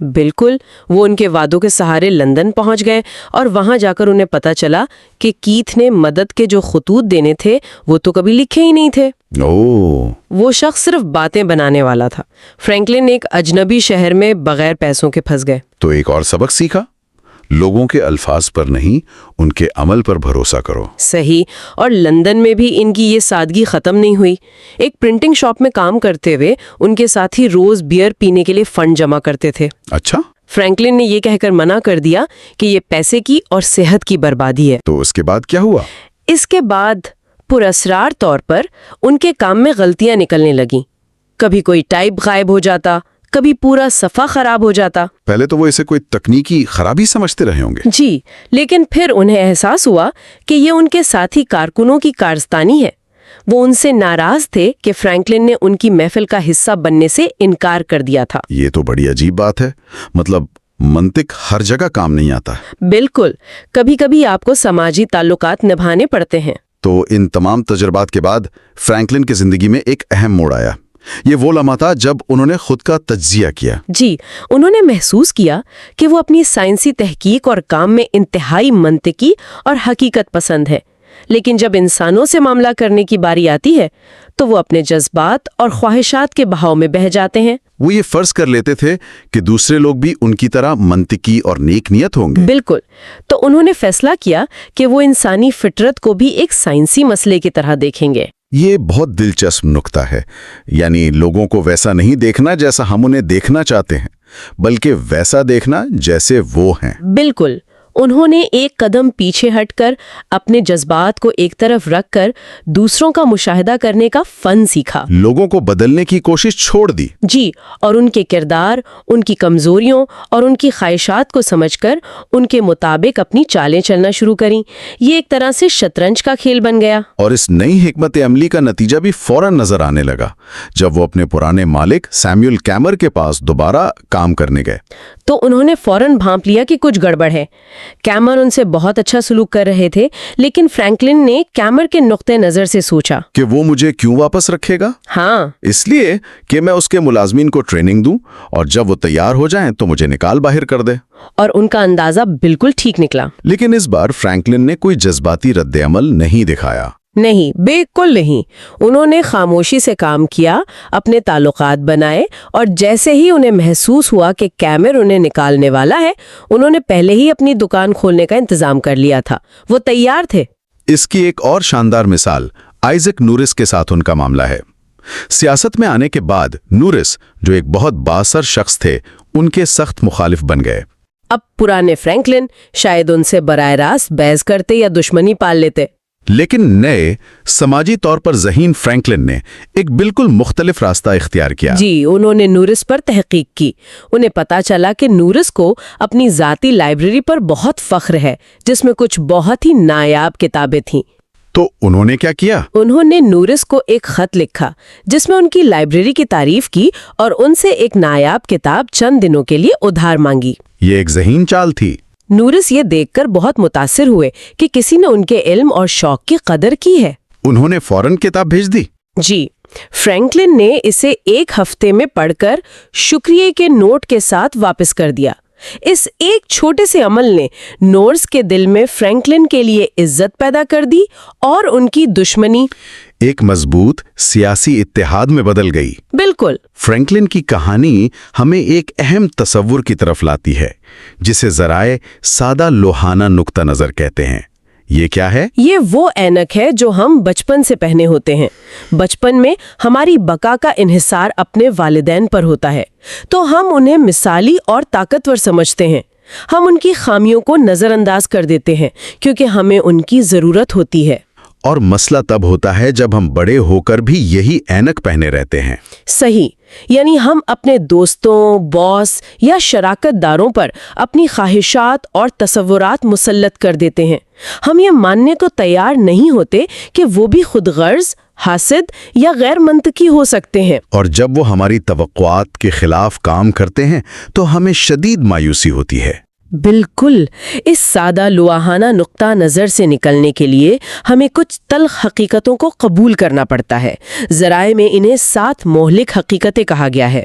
بالکل، وہ ان کے وعدوں کے سہارے لندن پہنچ گئے اور وہاں جا کر انہیں پتا چلا کہ کیتھ نے مدد کے جو خطوط دینے تھے وہ تو کبھی لکھے ہی نہیں تھے۔ وہ شخص صرف باتیں بنانے والا تھا۔ فرینکلن ایک اجنبی شہر میں بغیر پیسوں کے پھنس گئے۔ تو ایک اور سبق سیکھا، لوگوں کے الفاظ پر نہیں، ان کے عمل پر بھروسہ کرو۔ صحیح، اور لندن میں بھی ان کی یہ سادگی ختم نہیں ہوئی۔ ایک پرنٹنگ شاپ میں کام کرتے ہوئے ان کے ساتھی روز بیئر پینے کے لیے فنڈ جمع کرتے تھے۔ اچھا، فرینکلن نے یہ کہہ کر منع کر دیا کہ یہ پیسے کی اور صحت کی بربادی ہے۔ تو اس کے بعد کیا ہوا؟ اس کے بعد پراسرار طور پر ان کے کام میں غلطیاں نکلنے لگیں۔ کبھی کوئی ٹائپ غائب ہو جاتا، کبھی پورا صفحہ خراب ہو جاتا۔ پہلے تو وہ اسے کوئی تکنیکی خرابی سمجھتے رہے ہوں گے۔ جی، لیکن پھر انہیں احساس ہوا کہ یہ ان کے ساتھی کارکنوں کی کارستانی ہے۔ وہ ان سے ناراض تھے کہ فرینکلن نے ان کی محفل کا حصہ بننے سے انکار کر دیا تھا۔ یہ تو بڑی عجیب بات ہے، مطلب منطق ہر جگہ کام نہیں آتا۔ بالکل، کبھی کبھی آپ کو سماجی تعلقات نبھانے پڑتے ہیں۔ تو ان تمام تجربات کے بعد فرینکلن کی زندگی میں ایک اہم موڑ آیا۔ یہ وہ لمحہ تھا جب انہوں نے خود کا تجزیہ کیا۔ جی، انہوں نے محسوس کیا کہ وہ اپنی سائنسی تحقیق اور کام میں انتہائی منطقی اور حقیقت پسند ہے، لیکن جب انسانوں سے معاملہ کرنے کی باری آتی ہے تو وہ اپنے جذبات اور خواہشات کے بہاؤ میں بہہ جاتے ہیں۔ وہ یہ فرض کر لیتے تھے کہ دوسرے لوگ بھی ان کی طرح منطقی اور نیک نیت ہوں گے۔ بالکل، تو انہوں نے فیصلہ کیا کہ وہ انسانی فطرت کو بھی ایک سائنسی مسئلے کی طرح دیکھیں گے۔ یہ بہت دلچسپ نکتہ ہے، یعنی لوگوں کو ویسا نہیں دیکھنا جیسا ہم انہیں دیکھنا چاہتے ہیں، بلکہ ویسا دیکھنا جیسے وہ ہیں۔ بالکل، انہوں نے ایک قدم پیچھے ہٹ کر اپنے جذبات کو ایک طرف رکھ کر دوسروں کا مشاہدہ کرنے کا فن سیکھا۔ لوگوں کو بدلنے کی کوشش چھوڑ دی۔ جی، اور ان کے کردار، ان کی کمزوریوں اور ان کی خواہشات کو سمجھ کر ان کے مطابق اپنی چالیں چلنا شروع کریں۔ یہ ایک طرح سے شطرنج کا کھیل بن گیا۔ اور اس نئی حکمت عملی کا نتیجہ بھی فوراً نظر آنے لگا جب وہ اپنے پرانے مالک سیموئل کیمر کے پاس دوبارہ کام کرنے گئے۔ تو انہوں نے فوراً بھانپ لیا کہ کچھ گڑبڑ ہے۔ کیمر ان سے بہت اچھا سلوک کر رہے تھے، لیکن فرینکلن نے کیمر کے نقطہ نظر سے سوچا کہ وہ مجھے کیوں واپس رکھے گا؟ ہاں، اس لیے کہ میں اس کے ملازمین کو ٹریننگ دوں اور جب وہ تیار ہو جائیں تو مجھے نکال باہر کر دے۔ اور ان کا اندازہ بالکل ٹھیک نکلا۔ لیکن اس بار فرینکلن نے کوئی جذباتی رد عمل نہیں دکھایا۔ نہیں، بالکل نہیں۔ انہوں نے خاموشی سے کام کیا، اپنے تعلقات بنائے، اور جیسے ہی انہیں محسوس ہوا کہ کیمر انہیں نکالنے والا ہے، انہوں نے پہلے ہی اپنی دکان کھولنے کا انتظام کر لیا تھا۔ وہ تیار تھے۔ اس کی ایک اور شاندار مثال آئزک نورس کے ساتھ ان کا معاملہ ہے۔ سیاست میں آنے کے بعد نورس، جو ایک بہت بااثر شخص تھے، ان کے سخت مخالف بن گئے۔ اب پرانے فرینکلن شاید ان سے براہ راست بحث کرتے یا دشمنی پال لیتے، لیکن نئے سماجی طور پر ذہین فرینکلن نے ایک بالکل مختلف راستہ اختیار کیا۔ جی، انہوں نے نورس پر تحقیق کی۔ انہیں پتا چلا کہ نورس کو اپنی ذاتی لائبریری پر بہت فخر ہے، جس میں کچھ بہت ہی نایاب کتابیں تھیں۔ تو انہوں نے کیا کیا؟ انہوں نے نورس کو ایک خط لکھا جس میں ان کی لائبریری کی تعریف کی اور ان سے ایک نایاب کتاب چند دنوں کے لیے ادھار مانگی۔ یہ ایک ذہین چال تھی۔ نورس یہ دیکھ کر بہت متاثر ہوئے کہ کسی نے ان کے علم اور شوق کی قدر کی ہے۔ انہوں نے فوراً کتاب بھیج دی۔ جی، فرینکلن نے اسے ایک ہفتے میں پڑھ کر شکریہ کے نوٹ کے ساتھ واپس کر دیا۔ اس ایک چھوٹے سے عمل نے نورس کے دل میں فرینکلن کے لیے عزت پیدا کر دی اور ان کی دشمنی ایک مضبوط سیاسی اتحاد میں بدل گئی۔ بالکل۔ فرینکلن کی کہانی ہمیں ایک اہم تصور کی طرف لاتی ہے، جسے ذرائع سادہ لوہانہ نقطہ نظر کہتے ہیں۔ یہ کیا ہے؟ یہ وہ اینک ہے جو ہم بچپن سے پہنے ہوتے ہیں۔ بچپن میں ہماری بقا کا انحصار اپنے والدین پر ہوتا ہے، تو ہم انہیں مثالی اور طاقتور سمجھتے ہیں۔ ہم ان کی خامیوں کو نظر انداز کر دیتے ہیں کیونکہ ہمیں ان کی ضرورت ہوتی ہے۔ اور مسئلہ تب ہوتا ہے جب ہم بڑے ہو کر بھی یہی اینک پہنے رہتے ہیں۔ صحیح، یعنی ہم اپنے دوستوں، باس یا شراکت داروں پر اپنی خواہشات اور تصورات مسلط کر دیتے ہیں۔ ہم یہ ماننے کو تیار نہیں ہوتے کہ وہ بھی خود غرض، حاسد یا غیر منطقی ہو سکتے ہیں۔ اور جب وہ ہماری توقعات کے خلاف کام کرتے ہیں تو ہمیں شدید مایوسی ہوتی ہے۔ بالکل، اس سادہ لوہانہ نقطہ نظر سے نکلنے کے لیے ہمیں کچھ تلخ حقیقتوں کو قبول کرنا پڑتا ہے۔ ذرائع میں انہیں 7 مہلک حقیقتیں کہا گیا ہے۔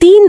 3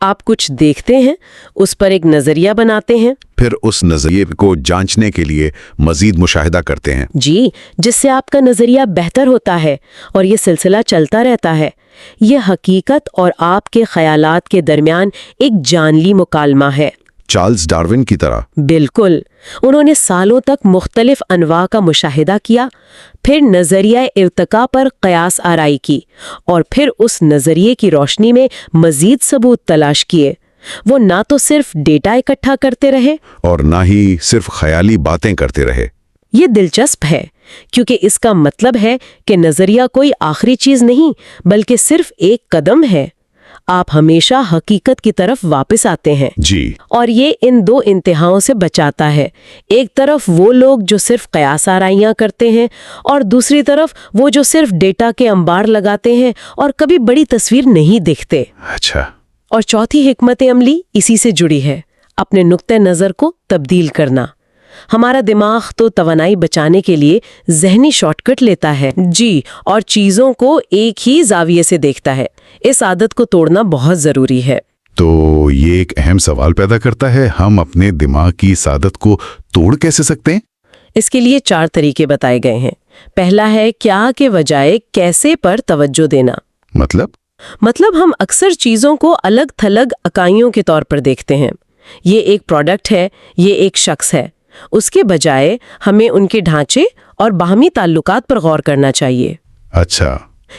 آپ کچھ دیکھتے ہیں، اس پر ایک نظریہ بناتے ہیں، پھر اس نظریے کو جانچنے کے لیے مزید مشاہدہ کرتے ہیں۔ جی، جس سے آپ کا نظریہ بہتر ہوتا ہے اور یہ سلسلہ چلتا رہتا ہے۔ یہ حقیقت اور آپ کے خیالات کے درمیان ایک جانلی مکالمہ ہے۔ چارلز ڈارون کی طرح۔ بالکل، انہوں نے سالوں تک مختلف انواع کا مشاہدہ کیا، پھر نظریہ ارتقاء پر قیاس آرائی کی، اور پھر اس نظریے کی روشنی میں مزید ثبوت تلاش کیے۔ وہ نہ تو صرف ڈیٹا اکٹھا کرتے رہے اور نہ ہی صرف خیالی باتیں کرتے رہے۔ یہ دلچسپ ہے کیونکہ اس کا مطلب ہے کہ نظریہ کوئی آخری چیز نہیں بلکہ صرف ایک قدم ہے۔ آپ ہمیشہ حقیقت کی طرف واپس آتے ہیں۔ جی، اور یہ ان دو انتہاؤں سے بچاتا ہے، ایک طرف وہ لوگ جو صرف قیاس آرائیاں کرتے ہیں اور دوسری طرف وہ جو صرف ڈیٹا کے انبار لگاتے ہیں اور کبھی بڑی تصویر نہیں دیکھتے۔ اچھا۔ اور چوتھی حکمت عملی اسی سے جڑی ہے، اپنے نقطہ نظر کو تبدیل کرنا۔ ہمارا دماغ تو توانائی بچانے کے لیے ذہنی شارٹ کٹ لیتا ہے، جی، اور چیزوں کو ایک ہی زاویے سے دیکھتا ہے۔ اس عادت کو توڑنا بہت ضروری ہے۔ تو یہ ایک اہم سوال پیدا کرتا ہے، ہم اپنے دماغ کی اس عادت کو توڑ کیسے سکتے ہیں؟ اس کے لیے 4 طریقے بتائے گئے ہیں۔ پہلا ہے کیا کے بجائے کیسے پر توجہ دینا۔ مطلب ہم اکثر چیزوں کو الگ تھلگ اکائیوں کے طور پر دیکھتے ہیں۔ یہ ایک پروڈکٹ ہے، یہ ایک شخص ہے۔ اس کے بجائے ہمیں ان کے ڈھانچے اور باہمی تعلقات پر غور کرنا چاہیے۔ اچھا۔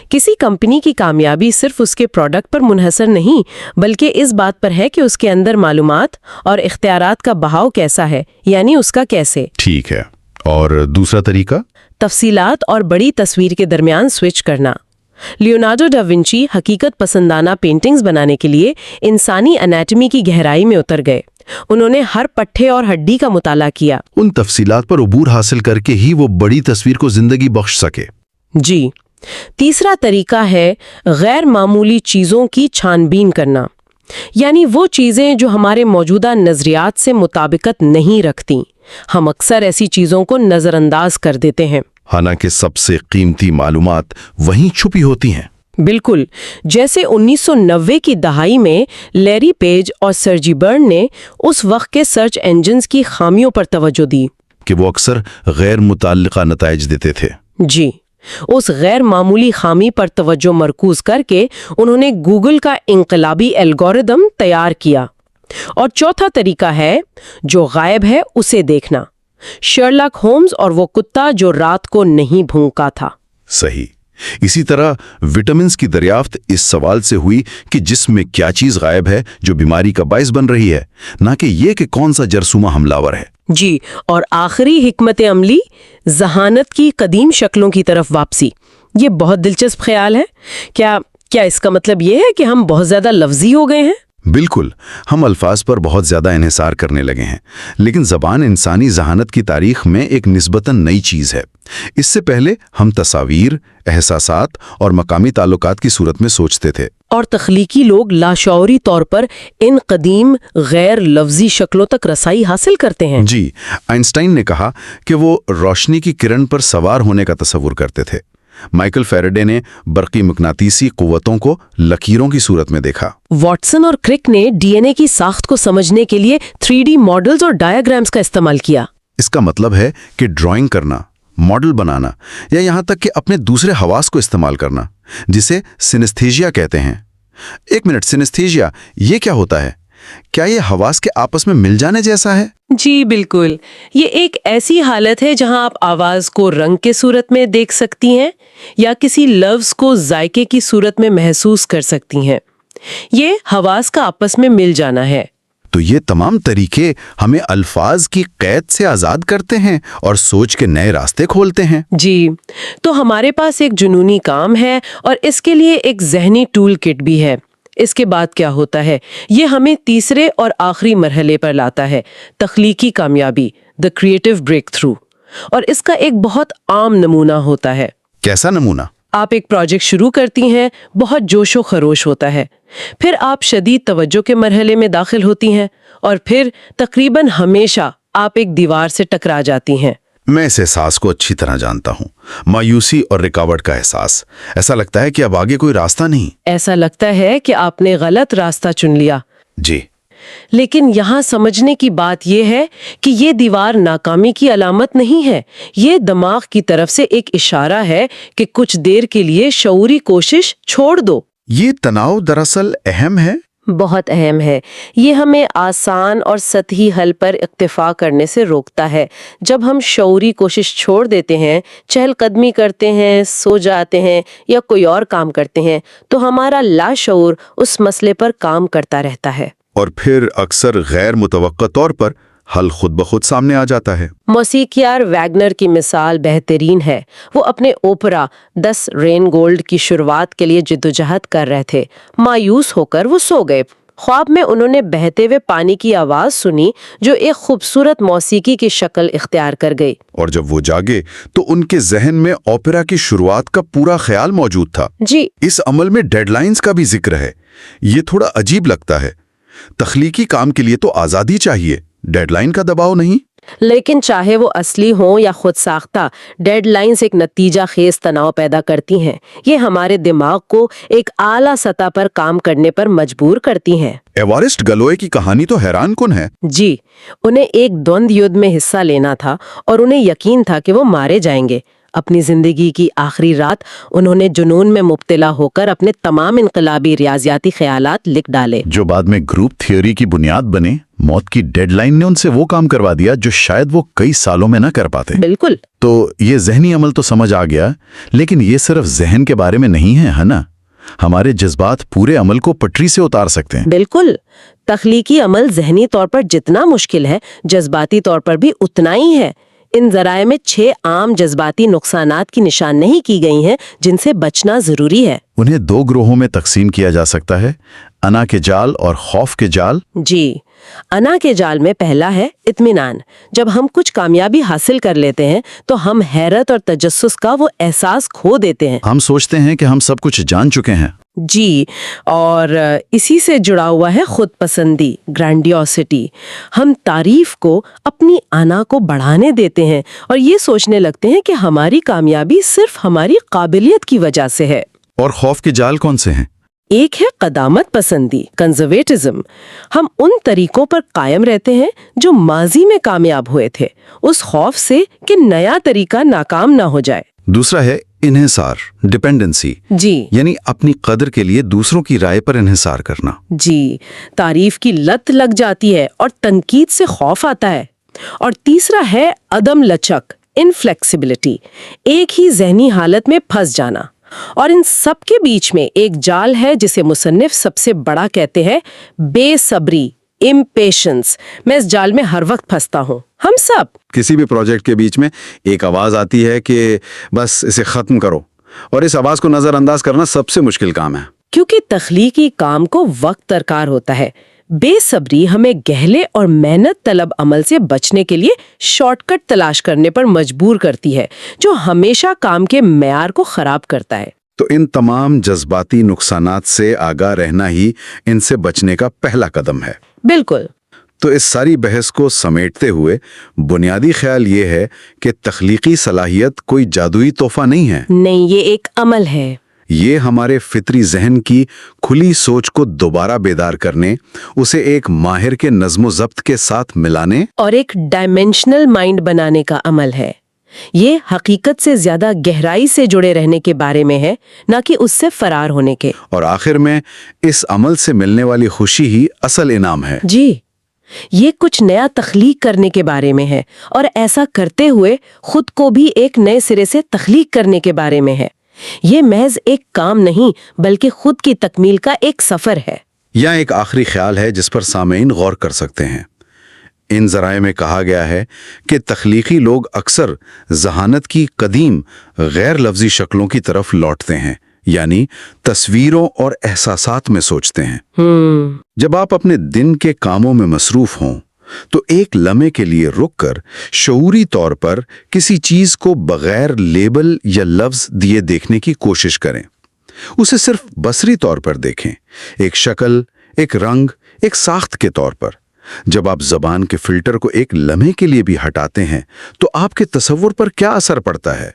کسی کمپنی کی کامیابی صرف اس کے پروڈکٹ پر منحصر نہیں بلکہ اس بات پر ہے کہ اس کے اندر معلومات اور اختیارات کا بہاؤ کیسا ہے، یعنی اس کا کیسے۔ ٹھیک ہے، اور دوسرا طریقہ؟ تفصیلات اور بڑی تصویر کے درمیان سوئچ کرنا۔ لیونارڈو ڈا ونچی حقیقت پسندانہ پینٹنگز بنانے کے لیے انسانی انیٹمی کی گہرائی میں اتر گئے۔ انہوں نے ہر پٹھے اور ہڈی کا مطالعہ کیا۔ ان تفصیلات پر عبور حاصل کر کے ہی وہ بڑی تصویر کو زندگی بخش سکے۔ جی۔ تیسرا طریقہ ہے غیر معمولی چیزوں کی چھان بین کرنا، یعنی وہ چیزیں جو ہمارے موجودہ نظریات سے مطابقت نہیں رکھتی۔ ہم اکثر ایسی چیزوں کو نظر انداز کر دیتے ہیں، حالانکہ سب سے قیمتی معلومات وہیں چھپی ہوتی ہیں۔ بالکل، جیسے 1990 کی دہائی میں لیری پیج اور سرجی برن نے اس وقت کے سرچ انجنز کی خامیوں پر توجہ دی کہ وہ اکثر غیر متعلقہ نتائج دیتے تھے۔ جی، اس غیر معمولی خامی پر توجہ مرکوز کر کے انہوں نے گوگل کا انقلابی الگوریدم تیار کیا۔ اور چوتھا طریقہ ہے جو غائب ہے اسے دیکھنا، شرلاک ہومز اور وہ کتا جو رات کو نہیں بھونکا تھا۔ صحیح۔ اسی طرح وٹامنز کی دریافت اس سوال سے ہوئی کہ جسم میں کیا چیز غائب ہے جو بیماری کا باعث بن رہی ہے، نہ کہ یہ کہ کون سا جرثومہ حملہ ور ہے۔ جی، اور آخری حکمت عملی ذہانت کی قدیم شکلوں کی طرف واپسی۔ یہ بہت دلچسپ خیال ہے۔ کیا اس کا مطلب یہ ہے کہ ہم بہت زیادہ لفظی ہو گئے ہیں؟ بالکل، ہم الفاظ پر بہت زیادہ انحصار کرنے لگے ہیں، لیکن زبان انسانی ذہانت کی تاریخ میں ایک نسبتاً نئی چیز ہے۔ اس سے پہلے ہم تصاویر، احساسات اور مقامی تعلقات کی صورت میں سوچتے تھے، اور تخلیقی لوگ لاشعوری طور پر ان قدیم غیر لفظی شکلوں تک رسائی حاصل کرتے ہیں۔ جی، آئنسٹائن نے کہا کہ وہ روشنی کی کرن پر سوار ہونے کا تصور کرتے تھے۔ مائیکل فیراڈے نے برقی مقناطیسی قوتوں کو لکیروں کی صورت میں دیکھا۔ واٹسن اور کرک نے ڈی این اے کی ساخت کو سمجھنے کے لیے 3D ماڈلز اور ڈایاگرامز کا استعمال کیا۔ اس کا مطلب ہے کہ ڈرائنگ کرنا، ماڈل بنانا، یا یہاں تک کہ اپنے دوسرے حواس کو استعمال کرنا، جسے سینستھیزیا کہتے ہیں۔ ایک منٹ، سینستھیزیا یہ کیا ہوتا ہے؟ کیا یہ حواس کے آپس میں مل جانے جیسا ہے؟ جی بالکل، یہ ایک ایسی حالت ہے جہاں آپ آواز کو رنگ کے صورت میں دیکھ سکتی ہیں یا کسی لفظ کو ذائقے کی صورت میں محسوس کر سکتی ہیں۔ یہ حواس کا آپس میں مل جانا ہے۔ تو یہ تمام طریقے ہمیں الفاظ کی قید سے آزاد کرتے ہیں اور سوچ کے نئے راستے کھولتے ہیں۔ جی، تو ہمارے پاس ایک جنونی کام ہے اور اس کے لیے ایک ذہنی ٹول کٹ بھی ہے۔ اس کے بعد کیا ہوتا ہے؟ یہ ہمیں تیسرے اور آخری مرحلے پر لاتا ہے، تخلیقی کامیابی، the creative breakthrough۔ اور اس کا ایک بہت عام نمونہ ہوتا ہے۔ کیسا نمونہ؟ آپ ایک پروجیکٹ شروع کرتی ہیں، بہت جوش و خروش ہوتا ہے، پھر آپ شدید توجہ کے مرحلے میں داخل ہوتی ہیں اور پھر تقریباً ہمیشہ آپ ایک دیوار سے ٹکرا جاتی ہیں۔ میں اس احساس کو اچھی طرح جانتا ہوں، مایوسی اور رکاوٹ کا احساس۔ ایسا لگتا ہے کہ اب آگے کوئی راستہ نہیں۔ ایسا لگتا ہے کہ آپ نے غلط راستہ چن لیا۔ جی، لیکن یہاں سمجھنے کی بات یہ ہے کہ یہ دیوار ناکامی کی علامت نہیں ہے، یہ دماغ کی طرف سے ایک اشارہ ہے کہ کچھ دیر کے لیے شعوری کوشش چھوڑ دو۔ یہ تناؤ دراصل اہم ہے۔ بہت اہم ہے۔ یہ ہمیں آسان اور سطحی حل پر اکتفا کرنے سے روکتا ہے۔ جب ہم شعوری کوشش چھوڑ دیتے ہیں، چہل قدمی کرتے ہیں، سو جاتے ہیں یا کوئی اور کام کرتے ہیں، تو ہمارا لاشعور اس مسئلے پر کام کرتا رہتا ہے۔ اور پھر اکثر غیر متوقع طور پر حل خود بخود سامنے آ جاتا ہے۔ موسیقار ویگنر کی مثال بہترین ہے۔ وہ اپنے اوپرا 10 رین گولڈ کی شروعات کے لیے جدوجہد کر رہے تھے۔ مایوس ہو کر وہ سو گئے۔ خواب میں انہوں نے بہتے ہوئے پانی کی آواز سنی جو ایک خوبصورت موسیقی کی شکل اختیار کر گئی۔ اور جب وہ جاگے تو ان کے ذہن میں اوپرا کی شروعات کا پورا خیال موجود تھا۔ جی، اس عمل میں ڈیڈ لائنز کا بھی ذکر ہے۔ یہ تھوڑا عجیب لگتا ہے۔ تخلیقی کام کے لیے تو آزادی چاہیے، ڈیڈ لائن کا دباؤ نہیں۔ لیکن چاہے وہ اصلی ہوں یا خود ساختہ، ڈیڈ لائنز ایک نتیجہ خیز تناؤ پیدا کرتی ہیں۔ یہ ہمارے دماغ کو ایک اعلیٰ سطح پر کام کرنے پر مجبور کرتی ہیں۔ ایوارسٹ گلوئے کی کہانی تو حیران کن ہے۔ جی، انہیں ایک دوند یدھ میں حصہ لینا تھا اور انہیں یقین تھا کہ وہ مارے جائیں گے۔ اپنی زندگی کی آخری رات انہوں نے جنون میں مبتلا ہو کر اپنے تمام انقلابی ریاضیاتی خیالات لکھ ڈالے، جو بعد میں گروپ تھیوری کی بنیاد بنے۔ موت کی ڈیڈ لائن نے ان سے وہ کام کروا دیا جو شاید وہ کئی سالوں میں نہ کر پاتے۔ بالکل۔ تو یہ ذہنی عمل تو سمجھ آ گیا، لیکن یہ صرف ذہن کے بارے میں نہیں ہے نا؟ ہمارے جذبات پورے عمل کو پٹری سے اتار سکتے ہیں۔ بالکل، تخلیقی عمل ذہنی طور پر جتنا مشکل ہے، جذباتی طور پر بھی اتنا ہی ہے۔ ان ذرائع میں 6 عام جذباتی نقصانات کی نشاندہی کی گئی ہیں جن سے بچنا ضروری ہے۔ انہیں 2 گروہوں میں تقسیم کیا جا سکتا ہے، انا کے جال اور خوف کے جال۔ جی، انا کے جال میں پہلا ہے اطمینان۔ جب ہم کچھ کامیابی حاصل کر لیتے ہیں تو ہم حیرت اور تجسس کا وہ احساس کھو دیتے ہیں۔ ہم سوچتے ہیں کہ ہم سب کچھ جان چکے ہیں۔ جی، اور اسی سے جڑا ہوا ہے خود پسندی، گرینڈیوسٹی۔ ہم تعریف کو، اپنی انا کو بڑھانے دیتے ہیں اور یہ سوچنے لگتے ہیں کہ ہماری کامیابی صرف ہماری قابلیت کی وجہ سے ہے۔ اور خوف کے جال کون سے ہیں؟ ایک ہے قدامت پسندی، کنزرویٹزم۔ ہم ان طریقوں پر قائم رہتے ہیں جو ماضی میں کامیاب ہوئے تھے، اس خوف سے کہ نیا طریقہ ناکام نہ ہو جائے۔ دوسرا ہے انحصار، ڈیپینڈنسی، جی یعنی اپنی قدر کے لیے دوسروں کی رائے پر انحصار کرنا۔ جی، تعریف کی لت لگ جاتی ہے اور تنقید سے خوف آتا ہے۔ اور تیسرا ہے عدم لچک، انفلیکسیبلٹی، ایک ہی ذہنی حالت میں پھنس جانا۔ اور ان سب کے بیچ میں ایک جال ہے جسے مصنف سب سے بڑا کہتے ہیں بے صبری، امپیشنس۔ میں اس جال میں ہر وقت پھنستا ہوں، ہم سب۔ کسی بھی پروجیکٹ کے بیچ میں ایک آواز آتی ہے کہ بس اسے ختم کرو، اور اس آواز کو نظر انداز کرنا سب سے مشکل کام ہے۔ کیونکہ تخلیقی کام کو وقت درکار ہوتا ہے۔ بے صبری ہمیں گہلے اور محنت طلب عمل سے بچنے کے لیے شارٹ کٹ تلاش کرنے پر مجبور کرتی ہے، جو ہمیشہ کام کے معیار کو خراب کرتا ہے۔ تو ان تمام جذباتی نقصانات سے آگاہ رہنا ہی ان سے بچنے کا پہلا قدم ہے۔ بالکل۔ تو اس ساری بحث کو سمیٹتے ہوئے بنیادی خیال یہ ہے کہ تخلیقی صلاحیت کوئی جادوئی تحفہ نہیں ہے۔ نہیں، یہ ایک عمل ہے۔ یہ ہمارے فطری ذہن کی کھلی سوچ کو دوبارہ بیدار کرنے، اسے ایک ماہر کے نظم و ضبط کے ساتھ ملانے اور ایک ڈائمینشنل مائنڈ بنانے کا عمل ہے۔ یہ حقیقت سے زیادہ گہرائی سے جڑے رہنے کے بارے میں ہے، نہ کہ اس سے فرار ہونے کے۔ اور آخر میں اس عمل سے ملنے والی خوشی ہی اصل انعام ہے۔ جی، یہ کچھ نیا تخلیق کرنے کے بارے میں ہے، اور ایسا کرتے ہوئے خود کو بھی ایک نئے سرے سے تخلیق کرنے کے بارے میں ہے۔ یہ محض ایک کام نہیں بلکہ خود کی تکمیل کا ایک سفر ہے۔ یہاں ایک آخری خیال ہے جس پر سامعین غور کر سکتے ہیں۔ ان ذرائع میں کہا گیا ہے کہ تخلیقی لوگ اکثر ذہانت کی قدیم غیر لفظی شکلوں کی طرف لوٹتے ہیں، یعنی تصویروں اور احساسات میں سوچتے ہیں۔ جب آپ اپنے دن کے کاموں میں مصروف ہوں تو ایک لمحے کے لیے رک کر شعوری طور پر کسی چیز کو بغیر لیبل یا لفظ دیے دیکھنے کی کوشش کریں۔ اسے صرف بصری طور پر دیکھیں، ایک شکل، ایک رنگ، ایک ساخت کے طور پر۔ جب آپ زبان کے فلٹر کو ایک لمحے کے لیے بھی ہٹاتے ہیں تو آپ کے تصور پر کیا اثر پڑتا ہے؟